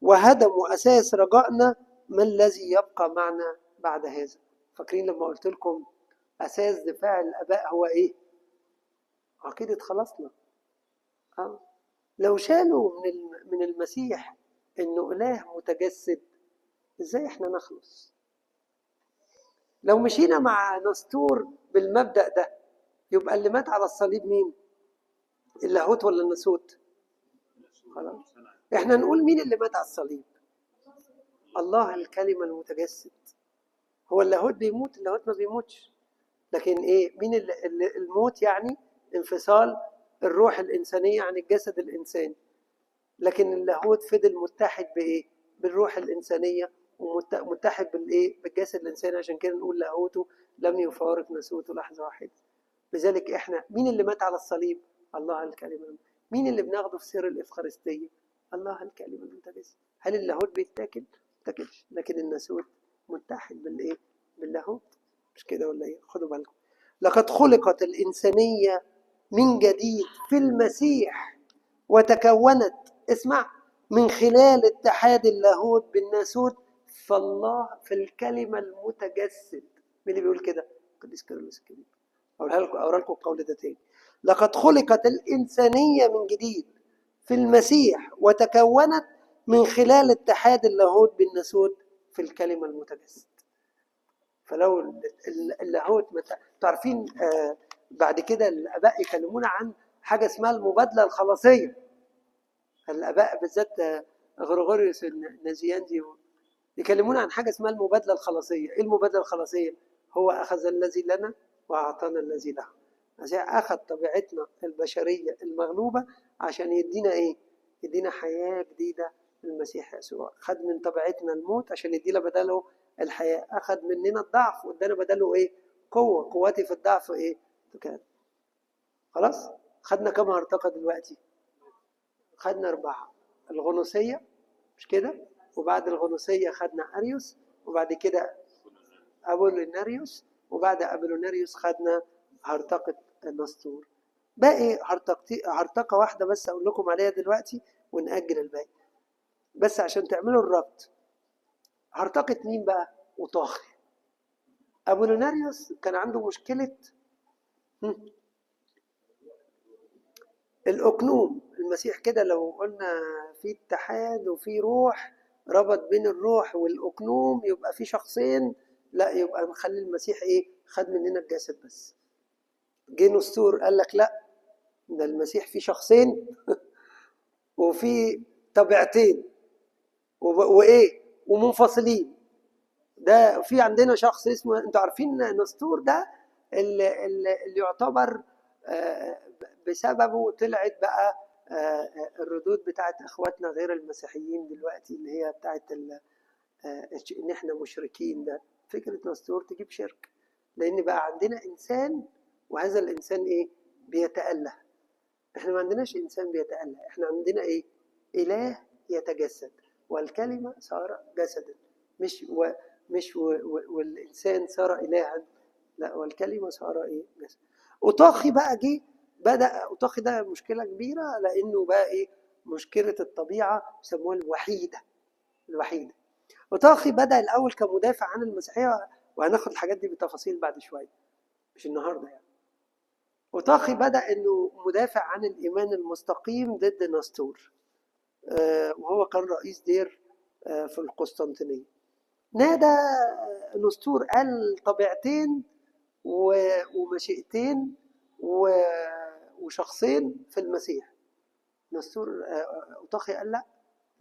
وهدموا أساس رجائنا، ما الذي يبقى معنا بعد هذا؟ فاكرين لما قلت لكم أساس دفاع الآباء هو إيه؟ عقيدة خلاصنا. لو شالوا من المسيح انه اله متجسد، ازاي احنا نخلص؟ لو مشينا مع نستور بالمبدأ ده، يبقى اللي مات على الصليب مين؟ اللاهوت ولا الناسوت؟ خلاص احنا نقول مين اللي مات على الصليب؟ الله الكلمة المتجسد. هو اللاهوت بيموت؟ اللاهوت ما بيموتش. لكن ايه؟ مين اللي الموت يعني انفصال الروح الإنسانية عن الجسد الإنساني. لكن اللاهوت فضل متحد بايه؟ بالروح الانسانيه، ومتحد بالايه؟ بالجسد الانساني. عشان كده نقول لاهوته لم يفارق ناسوته لحظه واحده. لذلك احنا مين اللي مات على الصليب؟ الله الكلمه. مين اللي بناخده في سر الافخارستيه؟ الله الكلمه المتجسد. هل اللاهوت بيتاكل؟ ما بيتاكلش، لكن الناسوت متحد بالايه؟ باللاهوت. مش كده ولا ايه؟ خدوا بالكم. لقد خلقت الانسانيه من جديد في المسيح، وتكونت، اسمع، من خلال اتحاد اللاهوت بالناسوت، فالله في الكلمة المتجسد. مين اللي بيقول كده؟ القديس كيرلس الكبير. أقرأ لكم القول ده تاني. لقد خلقت الإنسانية من جديد في المسيح، وتكونت من خلال اتحاد اللاهوت بالناسوت في الكلمة المتجسد. فلو اللاهوت تعرفين بعد كده الآباء يكلمونا عن حاجة اسمها المبادلة الخلاصية. الآباء بالذات غرغوريوس النازيانزي يكلمونا عن حاجة اسمها المبادلة الخلاصية. إيه المبادلة الخلاصية؟ هو أخذ الذي لنا وأعطانا الذي له. عشان أخذ طبيعتنا البشرية المغلوبة عشان يدينا إيه؟ يدينا حياة جديدة في المسيح يسوع. خد من طبيعتنا الموت عشان يدينا بداله الحياة. أخذ مننا الضعف وادانا بداله إيه؟ قوة. قوتي في الضعف إيه؟ كان. خلاص؟ خدنا كم هرطقة دلوقتي؟ خدنا 4. الغنوصية، مش كده؟ وبعد الغنوصية خدنا أريوس، وبعد كده أبوليناريوس، وبعد أبوليناريوس خدنا هرطقة النسطور. باقي هرطقة واحدة بس أقول لكم عليها دلوقتي ونأجل الباقي، بس عشان تعملوا الربط. هرطقة مين بقى؟ أوطاخي. أبوليناريوس كان عنده مشكلة الأقنوم. المسيح كده لو قلنا في اتحاد وفي روح، ربط بين الروح والأقنوم، يبقى في شخصين. لا، يبقى نخلي المسيح ايه؟ خد مننا الجسد بس. جه نستور قال لك لا، ده المسيح فيه شخصين وفي طبيعتين وايه ومنفصلين. ده في عندنا شخص اسمه، انتوا عارفين نستور ده اللي يعتبر بسببه طلعت بقى الردود بتاعت اخواتنا غير المسيحيين دلوقتي، اللي هي بتاعت ان احنا مشركين. ده فكرة نستور تجيب شرك، لان بقى عندنا انسان وهذا الانسان ايه؟ بيتأله. احنا ما عندناش انسان بيتأله، احنا عندنا ايه؟ اله يتجسد، والكلمة صار جسدا. مش والانسان صار الها، لا، والكلمة صار ايه؟ جسد. أوطاخي بقى جه بدأ. أوطاخي ده مشكلة كبيرة، لأنه بقى إيه؟ مشكلة الطبيعة يسموها الوحيدة. أوطاخي بدأ الأول كمدافع عن المسيحية، وهناخد الحاجات دي بتفاصيل بعد شوية، مش النهاردة يعني. أوطاخي بدأ إنه مدافع عن الإيمان المستقيم ضد نستور، وهو كان رئيس دير في القسطنطينية. نادى نسطور قال طبيعتين ومشيئتين وشخصين في المسيح. نسطور أوطاخي قال لا،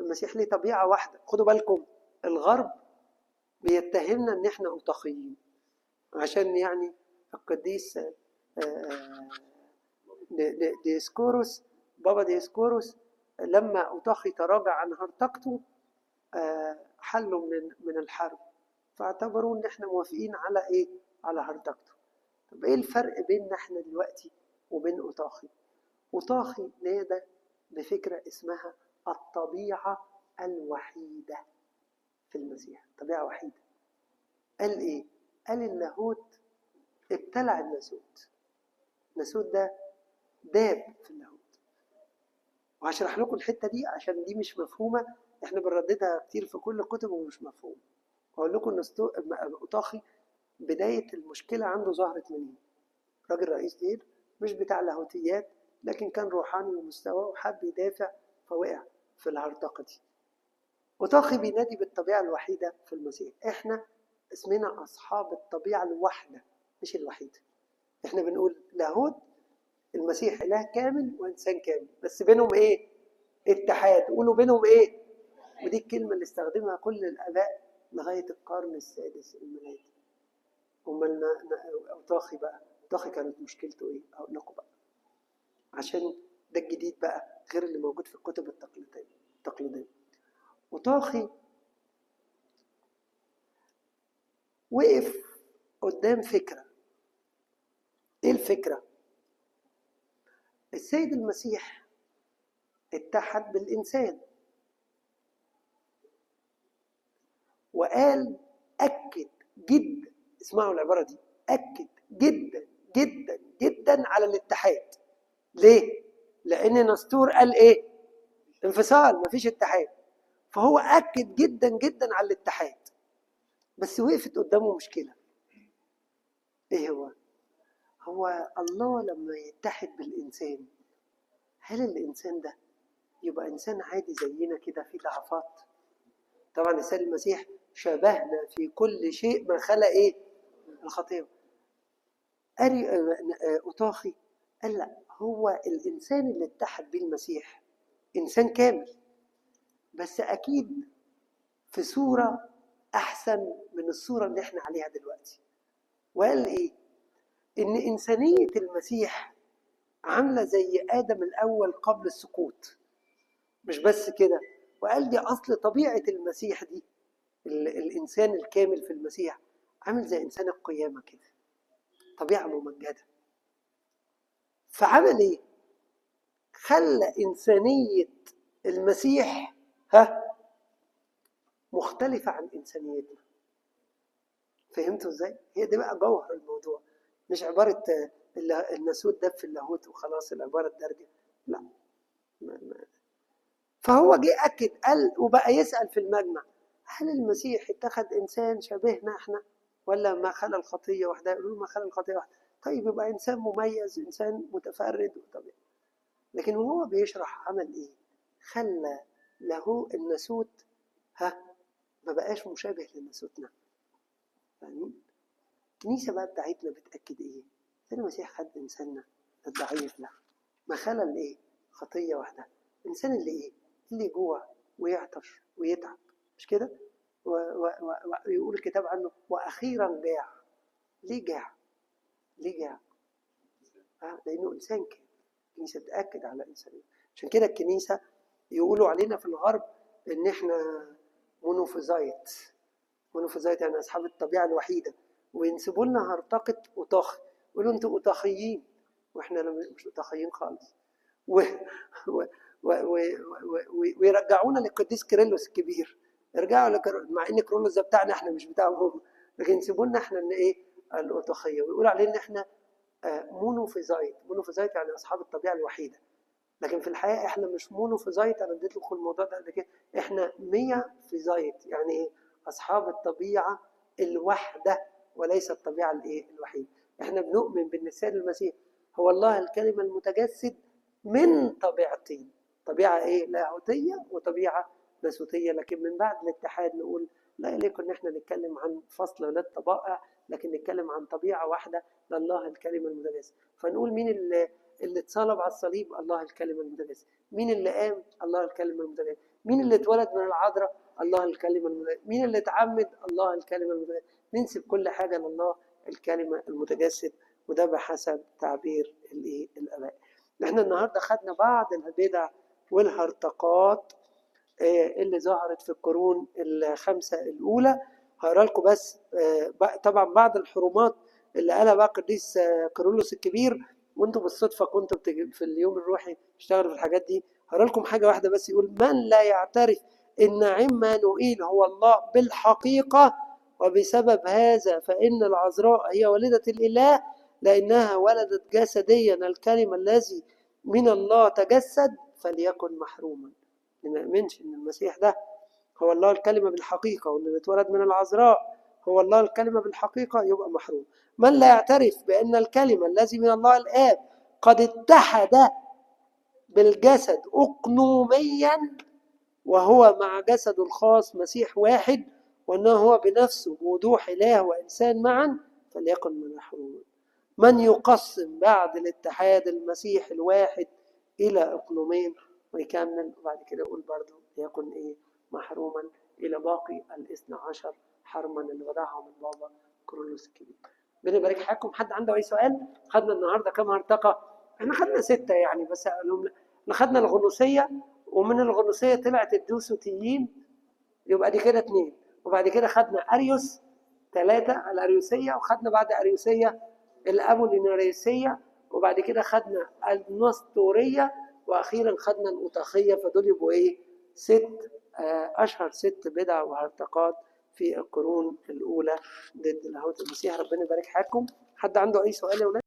المسيح ليه طبيعة واحدة. خدوا بالكم الغرب بيتهمنا ان احنا أوطاخيين، عشان يعني القديس ديسكوروس، بابا ديسكوروس، لما أوطاخي تراجع عن هرطقته حلوا من الحرب، فاعتبروا ان احنا موافقين على ايه؟ على هرطقته. طب ايه الفرق بيننا احنا دلوقتي وبين أوطاخي؟ أوطاخي نادى بفكرة اسمها الطبيعة الوحيدة في المسيح، طبيعة وحيدة. قال ايه؟ قال اللاهوت ابتلع الناسوت، الناسوت ده داب في اللاهوت. وهشرح لكم الحتة دي عشان دي مش مفهومة، احنا بنرددها كتير في كل الكتب ومش مفهوم. هقول لكم ان أوطاخي بداية المشكلة عنده ظهرت منين؟ راجل رئيس دير مش بتاع لاهوتيات، لكن كان روحاني ومستوى وحب يدافع فوقع في الهرطقة دي. أوطاخي بينادي بالطبيعة الوحيدة في المسيح. احنا اسمنا أصحاب الطبيعة الواحدة مش الوحيدة. احنا بنقول لاهوت، المسيح إله كامل وإنسان كامل، بس بينهم إيه؟ اتحاد. قولوا بينهم إيه؟ ودي الكلمة اللي استخدمها كل الآباء لغاية القرن السادس الميلادي. أمال أوطاخي بقى، أوطاخي كانت مشكلته إيه؟ أقول لكم بقى، عشان ده الجديد بقى غير اللي موجود في الكتب التقليدية. أوطاخي وقف قدام فكرة. إيه الفكرة؟ السيد المسيح اتحد بالإنسان، وقال أكد جدا، اسمعوا العبارة دي، أكد جدا جدا جدا على الاتحاد. ليه؟ لأن نسطور قال إيه؟ انفصال، مفيش اتحاد. فهو أكد جدا جدا على الاتحاد، بس وقفت قدامه مشكلة. إيه هو؟ هو الله لما يتحد بالإنسان، هل الإنسان ده يبقى إنسان عادي زينا كده فيه ضعفات؟ طبعا السيد المسيح شبهنا في كل شيء ما خلق إيه؟ الخطيئة. أوطاخي قال لا، هو الإنسان اللي اتحد به المسيح إنسان كامل، بس أكيد في صورة أحسن من الصورة اللي احنا عليها دلوقتي. وقال إيه؟ إن إنسانية المسيح عاملة زي آدم الأول قبل السقوط. مش بس كده، وقال دي أصل طبيعة المسيح دي، الإنسان الكامل في المسيح عامل زي إنسان القيامة كده، طبيعة ممجدة. فعمل إيه؟ خلى إنسانية المسيح مختلفة عن إنسانيتنا. فهمتوا إزاي؟ هي دي بقى جوهر الموضوع، مش عبارة الناسوت دب في اللاهوت وخلاص العبارة الدارجة، لا. فهو جه أكد، قال وبقى يسأل في المجمع، هل المسيح اتخذ إنسان شبهنا إحنا ولا ما خلى الخطية واحدة؟ يقولوا ما خلى الخطية واحدة. طيب يبقى إنسان مميز، إنسان متفرد وطبيعي. لكن وهو بيشرح عمل إيه؟ خلى له الناسوت ما بقاش مشابه لناسوتنا. فاهمين؟ الكنيسة بقى بتاعتنا بتأكد إيه؟ المسيح خد إنساننا الضعيف ده، ما خلى الإيه؟ خطية واحدة. إنسان اللي إيه؟ اللي يجوع ويعطش ويتعب، مش كده؟ ويقول الكتاب عنه وأخيرا جاع. ليه جاع؟ ليه جاع؟ لأنه إنسان كان. الكنيسة تأكد على إنسانية. عشان كده الكنيسة يقولوا علينا في الغرب إن إحنا مونوفيزايت. مونوفيزايت يعني أصحاب الطبيعة الوحيدة، وينسبوا لنا هرطقة أوطاخي، يقولوا أنتوا أوطاخيين، وإحنا مش أوطاخيين خالص. ويرجعونا للقديس كيرلس الكبير. ارجعوا مع ان كيرلس ده بتاعنا احنا مش بتاعهم هم، لكن ينسبوا لنا احنا ان ايه؟ الأوطاخية. ويقولوا علينا ان احنا مونوفيزايت. مونوفيزايت يعني اصحاب الطبيعه الوحيده، لكن في الحقيقه احنا مش مونوفيزايت. انا اديت لكم الموضوع ده قبل كده، احنا ميافيزايت. يعني ايه؟ اصحاب الطبيعه الواحده وليس الطبيعه الايه؟ الوحيده. احنا بنؤمن بان السيد المسيح هو الله الكلمه المتجسد من طبيعتين، طبيعه ايه؟ لاهوتيه وطبيعه ناسوتية، لكن من بعد الاتحاد نقول لا يليق ان احنا نتكلم عن فصل للطبائع، لكن نتكلم عن طبيعة واحدة لله الكلمة المتجسد. فنقول مين اللي اتصلب على الصليب؟ الله الكلمة المتجسد. مين اللي قام؟ الله الكلمة المتجسد. مين اللي اتولد من العذراء؟ الله الكلمة المتجسد. مين اللي اتعمد؟ الله الكلمة المتجسد. ننسب كل حاجة لله الكلمة المتجسد، وده بحسب تعبير الآباء. احنا النهارده خدنا بعض البدع والهرطقات اللي ظهرت في القرون الخمسة الأولى. هقرا لكم بس طبعا بعض الحرمات اللي قالها بقى قديس كيرلس الكبير، وانتم بالصدفة كنتم في اليوم الروحي تشتغلوا في الحاجات دي. هقرا لكم حاجة واحدة بس، يقول: من لا يعترف إن عمانوئيل هو الله بالحقيقة، وبسبب هذا فإن العذراء هي والدة الإله، لأنها ولدت جسديا الكلمة الذي من الله تجسد، فليكن محروما. ما يؤمنش ان المسيح ده هو الله الكلمة بالحقيقة، وان اللي اتولد من العذراء هو الله الكلمة بالحقيقة، يبقى محروم. من لا يعترف بأن الكلمة الذي من الله الآب قد اتحد بالجسد أقنوميا، وهو مع جسده الخاص مسيح واحد، وأنه هو بنفسه بوضوح إله وإنسان معا، فليكن محروما. من يقسم بعد الاتحاد المسيح الواحد إلى أقنومين ويكمل، وبعد كده يقول برضه يكن محروما إلى باقي 12 حرما اللي وضعهم البابا كيرلس الكبير. ربنا يبارك حياتكم. حد عنده أي سؤال؟ خدنا النهارده كم هرطقة؟ احنا خدنا 6 يعني، بس أقولهم. خدنا الغنوصية، ومن الغنوصية طلعت الدوسوتيين، يبقى دي كده 2. وبعد كده خدنا أريوس 3 الأريوسية، وخدنا بعد أريوسية الأبوليناريسية، وبعد كده خدنا النسطورية، وأخيرا خدنا الأوطاخية. فدول يبقوا 6 أشهر 6 بدع وهرطقات في القرون الأولى ضد لاهوت المسيح. ربنا يبارك حياتكم. حد عنده أي سؤال يا ولاد؟